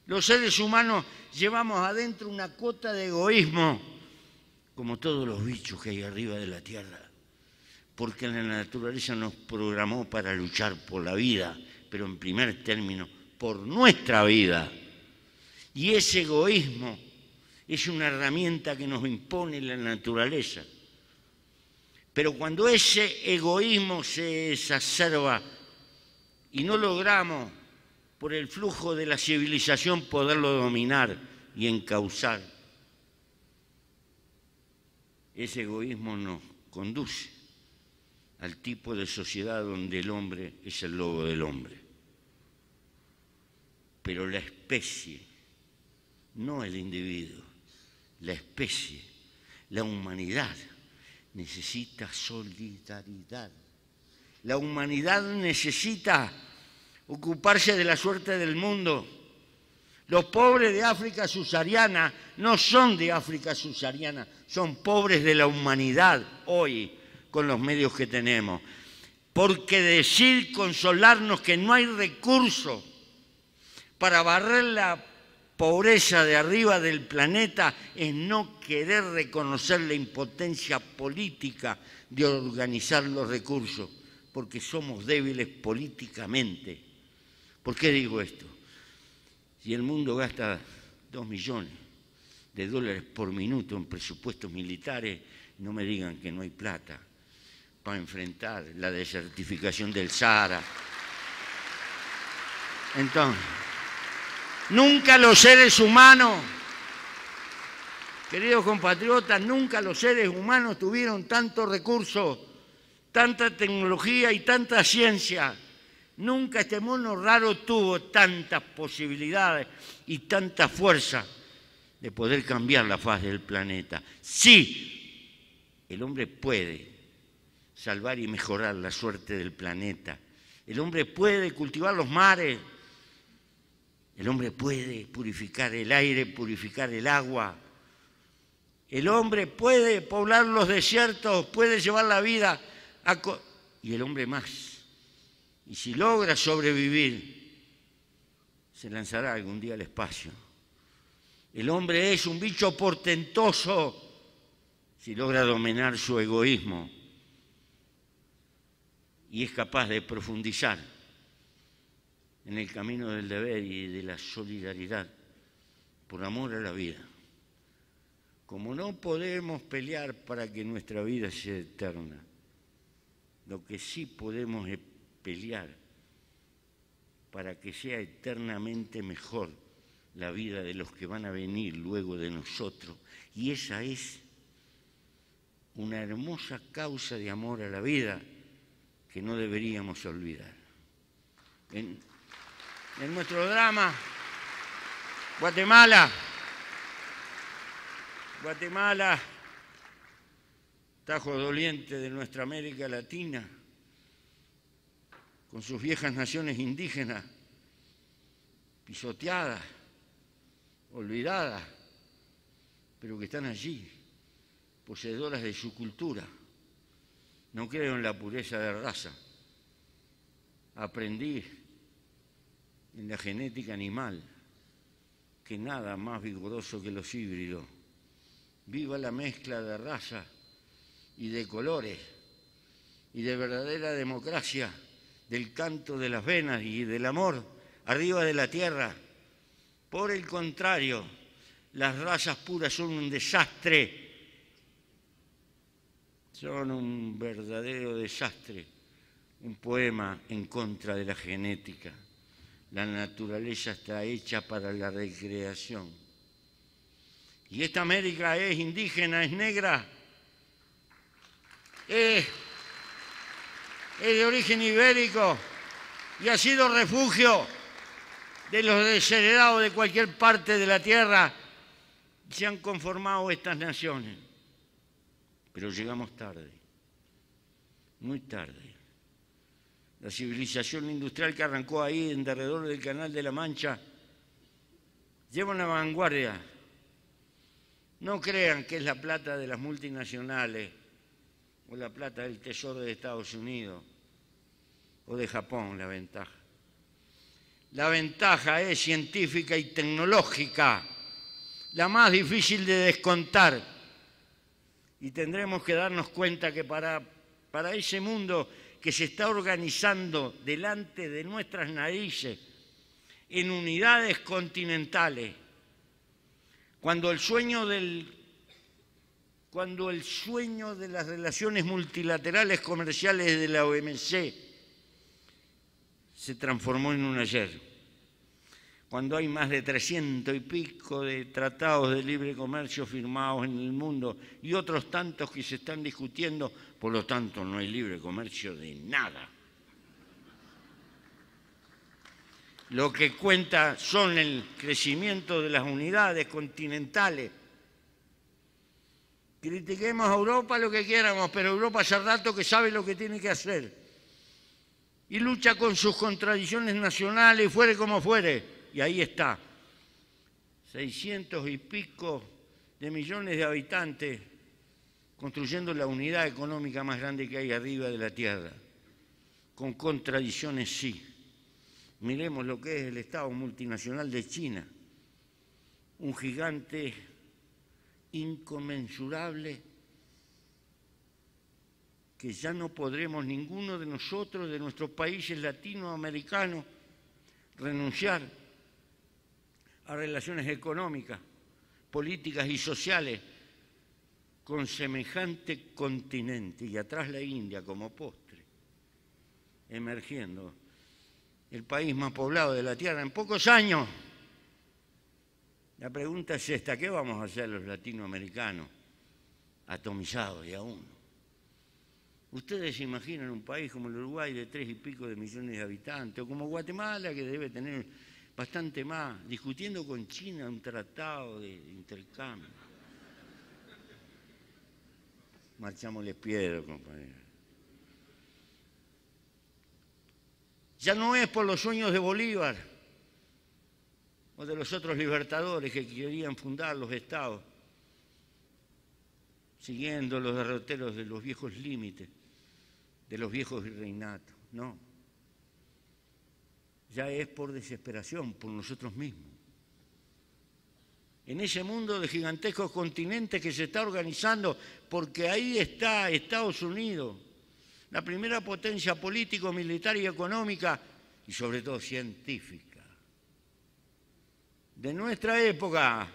Los seres humanos llevamos adentro una cuota de egoísmo, como todos los bichos que hay arriba de la tierra, porque la naturaleza nos programó para luchar por la vida, pero en primer término, por nuestra vida. Y ese egoísmo es una herramienta que nos impone la naturaleza. Pero cuando ese egoísmo se exacerba y no logramos por el flujo de la civilización poderlo dominar y encauzar, ese egoísmo nos conduce al tipo de sociedad donde el hombre es el lobo del hombre. Pero la especie, no el individuo, la especie, la humanidad, necesita solidaridad. La humanidad necesita ocuparse de la suerte del mundo. Los pobres de África subsahariana no son de África subsahariana, son pobres de la humanidad hoy con los medios que tenemos. Porque decir, consolarnos que no hay recursos para barrer la pobreza de arriba del planeta es no querer reconocer la impotencia política de organizar los recursos, porque somos débiles políticamente. ¿Por qué digo esto? Si el mundo gasta 2 millones de dólares por minuto en presupuestos militares, no me digan que no hay plata para enfrentar la desertificación del Sahara. Entonces, nunca los seres humanos, queridos compatriotas, nunca los seres humanos tuvieron tantos recursos, tanta tecnología y tanta ciencia. Nunca este mono raro tuvo tantas posibilidades y tanta fuerza de poder cambiar la faz del planeta. Sí, el hombre puede salvar y mejorar la suerte del planeta. El hombre puede cultivar los mares. El hombre puede purificar el aire, purificar el agua. El hombre puede poblar los desiertos, puede llevar la vida y el hombre más. Y si logra sobrevivir, se lanzará algún día al espacio. El hombre es un bicho portentoso si logra dominar su egoísmo y es capaz de profundizar en el camino del deber y de la solidaridad por amor a la vida. Como no podemos pelear para que nuestra vida sea eterna, lo que sí podemos es pelear para que sea eternamente mejor la vida de los que van a venir luego de nosotros. Y esa es una hermosa causa de amor a la vida que no deberíamos olvidar. En nuestro drama, Guatemala, tajo doliente de nuestra América Latina, con sus viejas naciones indígenas, pisoteadas, olvidadas, pero que están allí, poseedoras de su cultura. No creo en la pureza de raza. Aprendí en la genética animal que nada más vigoroso que los híbridos. Viva la mezcla de raza y de colores y de verdadera democracia, del canto de las venas y del amor arriba de la tierra. Por el contrario, las razas puras son un desastre. Son un verdadero desastre, un poema en contra de la genética. La naturaleza está hecha para la recreación. Y esta América es indígena, es negra, es de origen ibérico y ha sido refugio de los desheredados de cualquier parte de la tierra. Se han conformado estas naciones. Pero llegamos tarde, muy tarde. La civilización industrial que arrancó ahí en derredor del Canal de la Mancha lleva una vanguardia. No crean que es la plata de las multinacionales o la plata del Tesoro de Estados Unidos o de Japón la ventaja. La ventaja es científica y tecnológica, la más difícil de descontar. Y tendremos que darnos cuenta que para para ese mundo que se está organizando delante de nuestras narices en unidades continentales, cuando el sueño de las relaciones multilaterales comerciales de la OMC se transformó en un ayer, cuando hay más de 300 y pico de tratados de libre comercio firmados en el mundo y otros tantos que se están discutiendo, por lo tanto no hay libre comercio de nada. Lo que cuenta son el crecimiento de las unidades continentales. Critiquemos a Europa lo que quieramos, pero Europa hace rato que sabe lo que tiene que hacer. Y lucha con sus contradicciones nacionales, fuere como fuere. Y ahí está, 600 y pico de millones de habitantes construyendo la unidad económica más grande que hay arriba de la Tierra. Con contradicciones, sí. Miremos lo que es el Estado multinacional de China, un gigante inconmensurable que ya no podremos ninguno de nosotros, de nuestros países latinoamericanos, renunciar a relaciones económicas, políticas y sociales con semejante continente, y atrás la India como postre, emergiendo, el país más poblado de la Tierra en pocos años. La pregunta es esta: ¿qué vamos a hacer los latinoamericanos, atomizados y aún? ¿Ustedes se imaginan un país como el Uruguay de 3 y pico de millones de habitantes, o como Guatemala, que debe tener bastante más, discutiendo con China un tratado de intercambio? Marchámosles piedra, compañeros. Ya no es por los sueños de Bolívar o de los otros libertadores que querían fundar los estados, siguiendo los derroteros de los viejos límites, de los viejos virreinatos. No. Ya es por desesperación, por nosotros mismos. En ese mundo de gigantescos continentes que se está organizando, porque ahí está Estados Unidos, la primera potencia político, militar y económica, y sobre todo científica, de nuestra época,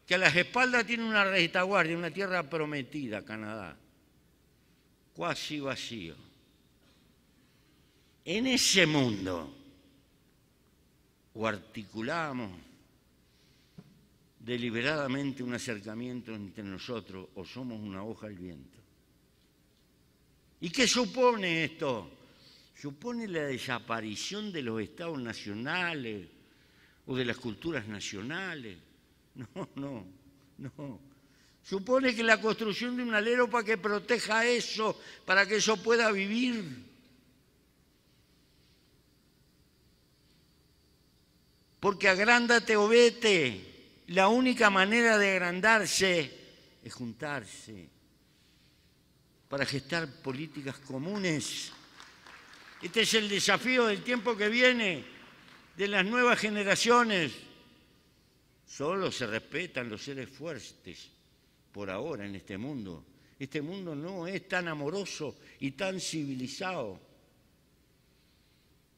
que a las espaldas tiene una retaguardia, una tierra prometida, Canadá, cuasi vacío. En ese mundo o articulamos deliberadamente un acercamiento entre nosotros o somos una hoja al viento. ¿Y qué supone esto? Supone la desaparición de los estados nacionales o de las culturas nacionales. No. Supone que la construcción de un alero para que proteja eso, para que eso pueda vivir. Porque agrándate o vete. La única manera de agrandarse es juntarse para gestar políticas comunes. Este es el desafío del tiempo que viene, de las nuevas generaciones. Solo se respetan los seres fuertes por ahora en este mundo. Este mundo no es tan amoroso y tan civilizado.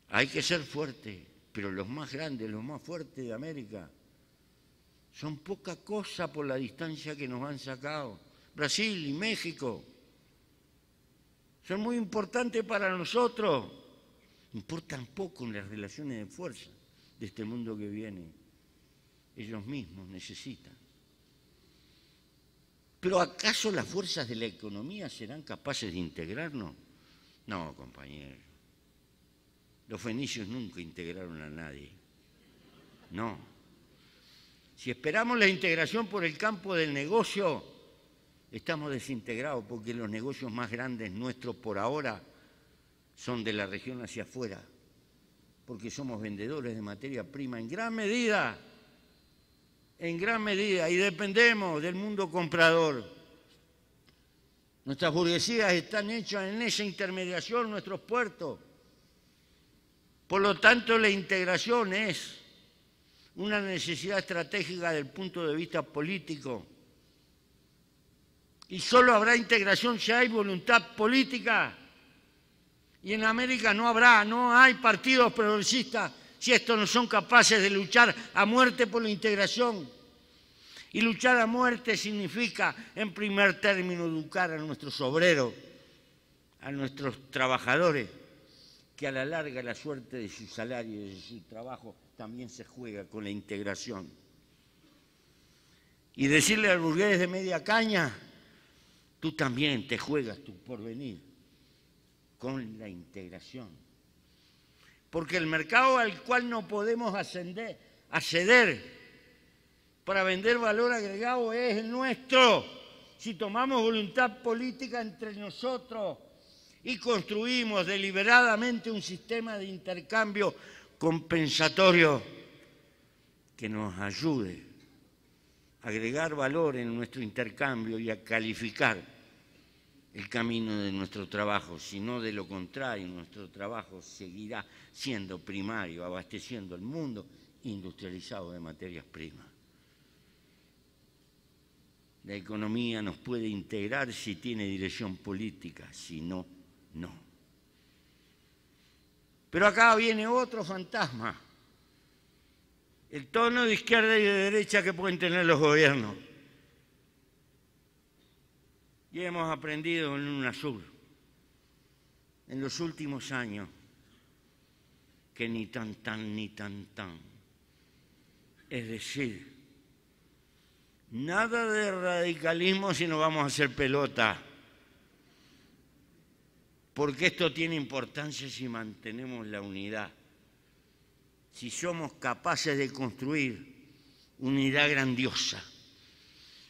Hay que ser fuerte, pero los más grandes, los más fuertes de América son poca cosa por la distancia que nos han sacado. Brasil y México son muy importantes para nosotros. Importan poco en las relaciones de fuerza de este mundo que viene. Ellos mismos necesitan. ¿Pero acaso las fuerzas de la economía serán capaces de integrarnos? No, compañeros. Los fenicios nunca integraron a nadie. No. Si esperamos la integración por el campo del negocio, estamos desintegrados, porque los negocios más grandes nuestros por ahora son de la región hacia afuera, porque somos vendedores de materia prima en gran medida, y dependemos del mundo comprador. Nuestras burguesías están hechas en esa intermediación, nuestros puertos. Por lo tanto, la integración es una necesidad estratégica desde el punto de vista político. Y solo habrá integración si hay voluntad política. Y en América no hay partidos progresistas si estos no son capaces de luchar a muerte por la integración. Y luchar a muerte significa, en primer término, educar a nuestros obreros, a nuestros trabajadores, que a la larga la suerte de su salario y de su trabajo también se juega con la integración. Y decirle al burgués de media caña, tú también te juegas tu porvenir con la integración. Porque el mercado al cual no podemos acceder para vender valor agregado es el nuestro. Si tomamos voluntad política entre nosotros y construimos deliberadamente un sistema de intercambio compensatorio que nos ayude a agregar valor en nuestro intercambio y a calificar el camino de nuestro trabajo, si no de lo contrario, nuestro trabajo seguirá siendo primario, abasteciendo el mundo industrializado de materias primas. La economía nos puede integrar si tiene dirección política, si no, no. Pero acá viene otro fantasma, el tono de izquierda y de derecha que pueden tener los gobiernos. Y hemos aprendido en UNASUR, en los últimos años, que ni tan tan ni tan tan. Es decir, nada de radicalismo si no vamos a hacer pelota. Porque esto tiene importancia si mantenemos la unidad. Si somos capaces de construir unidad grandiosa.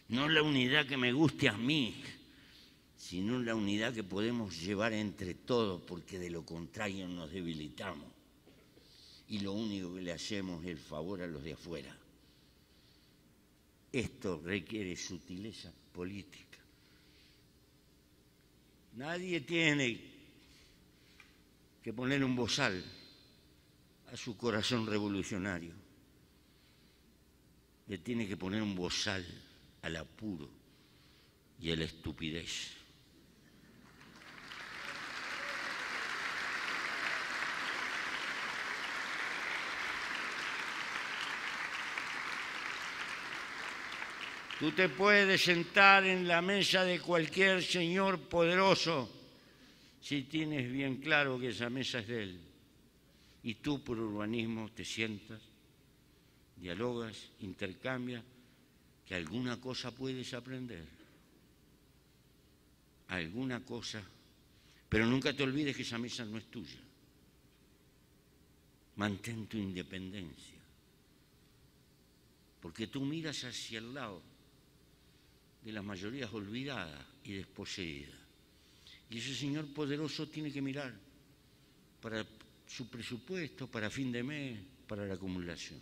No la unidad que me guste a mí, sino la unidad que podemos llevar entre todos, porque de lo contrario nos debilitamos. Y lo único que le hacemos es el favor a los de afuera. Esto requiere sutileza política. Nadie tiene que poner un bozal a su corazón revolucionario. Le tiene que poner un bozal al apuro y a la estupidez. Tú te puedes sentar en la mesa de cualquier señor poderoso si tienes bien claro que esa mesa es de él. Y tú por urbanismo te sientas, dialogas, intercambias, que alguna cosa puedes aprender. Alguna cosa. Pero nunca te olvides que esa mesa no es tuya. Mantén tu independencia. Porque tú miras hacia el lado de las mayorías olvidadas y desposeídas. Y ese señor poderoso tiene que mirar para su presupuesto, para fin de mes, para la acumulación.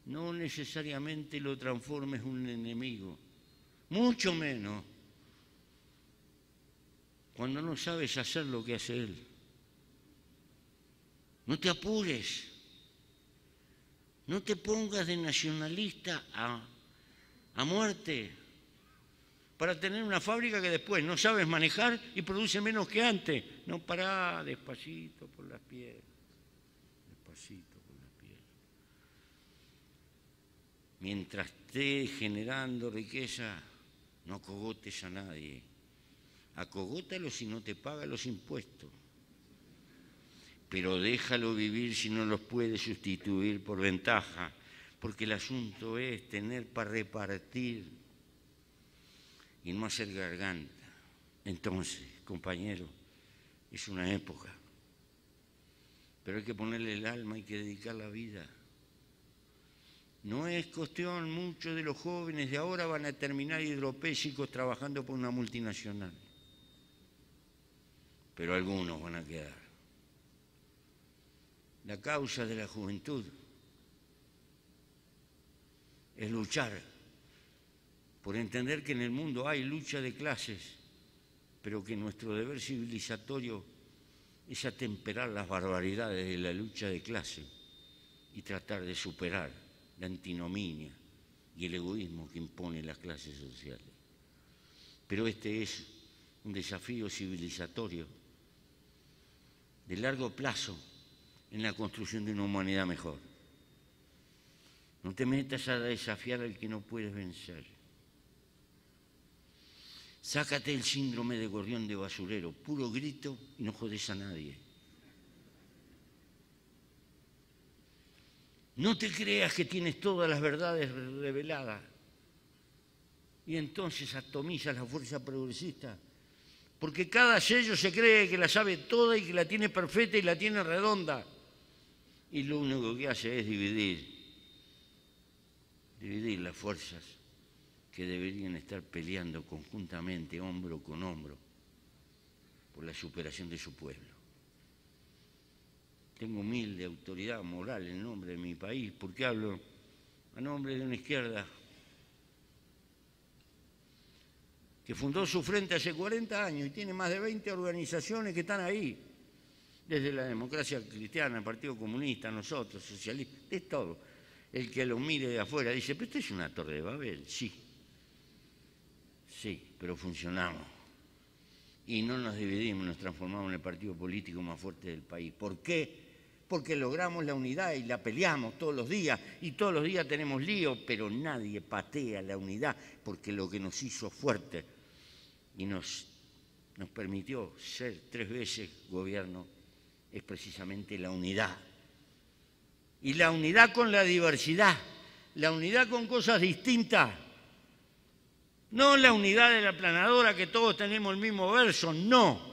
No necesariamente lo transformes en un enemigo, mucho menos cuando no sabes hacer lo que hace él. No te apures, no te pongas de nacionalista a muerte para tener una fábrica que después no sabes manejar y produce menos que antes. No, pará, despacito por las piedras, despacito por las piedras. Mientras estés generando riqueza, no acogotes a nadie. Acogótalo si no te paga los impuestos. Pero déjalo vivir si no los puede sustituir por ventaja. Porque el asunto es tener para repartir y no hacer garganta. Entonces, compañero, es una época, pero hay que ponerle el alma, hay que dedicar la vida. No es cuestión, muchos de los jóvenes de ahora van a terminar hidropésicos trabajando por una multinacional, pero algunos van a quedar. La causa de la juventud es luchar por entender que en el mundo hay lucha de clases, pero que nuestro deber civilizatorio es atemperar las barbaridades de la lucha de clases y tratar de superar la antinominia y el egoísmo que imponen las clases sociales. Pero este es un desafío civilizatorio de largo plazo en la construcción de una humanidad mejor. No te metas a desafiar al que no puedes vencer. Sácate el síndrome de gorrión de basurero, puro grito y no jodes a nadie. No te creas que tienes todas las verdades reveladas y entonces atomizas la fuerza progresista, porque cada sello se cree que la sabe toda y que la tiene perfecta y la tiene redonda, y lo único que hace es dividir las fuerzas que deberían estar peleando conjuntamente, hombro con hombro, por la superación de su pueblo. Tengo humilde autoridad moral en nombre de mi país, porque hablo a nombre de una izquierda que fundó su frente hace 40 años y tiene más de 20 organizaciones que están ahí, desde la Democracia Cristiana, el Partido Comunista, nosotros, socialistas, de todo. El que lo mire de afuera dice, pero esto es una torre de Babel. Sí, pero funcionamos. Y no nos dividimos, nos transformamos en el partido político más fuerte del país. ¿Por qué? Porque logramos la unidad y la peleamos todos los días, y todos los días tenemos lío, pero nadie patea la unidad, porque lo que nos hizo fuerte y nos permitió ser 3 veces gobierno es precisamente la unidad. Y la unidad con la diversidad, la unidad con cosas distintas. No la unidad de la aplanadora que todos tenemos el mismo verso, no.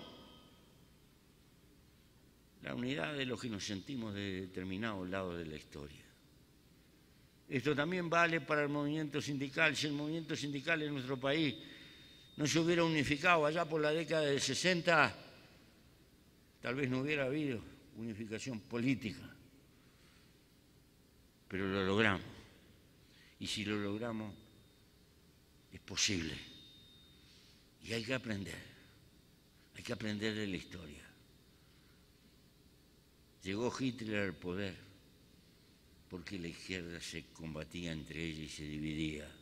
La unidad de los que nos sentimos de determinados lados de la historia. Esto también vale para el movimiento sindical. Si el movimiento sindical en nuestro país no se hubiera unificado allá por la década del 60, tal vez no hubiera habido unificación política. Pero lo logramos. Y si lo logramos, es posible. Y hay que aprender. Hay que aprender de la historia. Llegó Hitler al poder porque la izquierda se combatía entre ella y se dividía.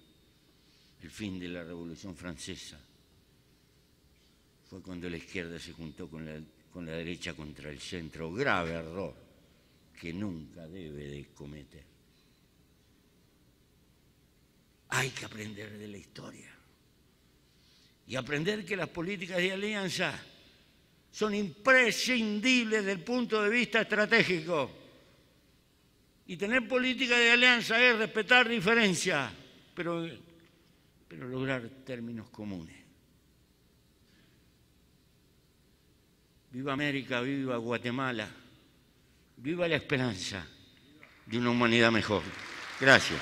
El fin de la Revolución Francesa fue cuando la izquierda se juntó con la derecha contra el centro. Grave error que nunca debe de cometer. Hay que aprender de la historia y aprender que las políticas de alianza son imprescindibles desde el punto de vista estratégico. Y tener política de alianza es respetar diferencias, pero lograr términos comunes. Viva América, viva Guatemala, viva la esperanza de una humanidad mejor. Gracias.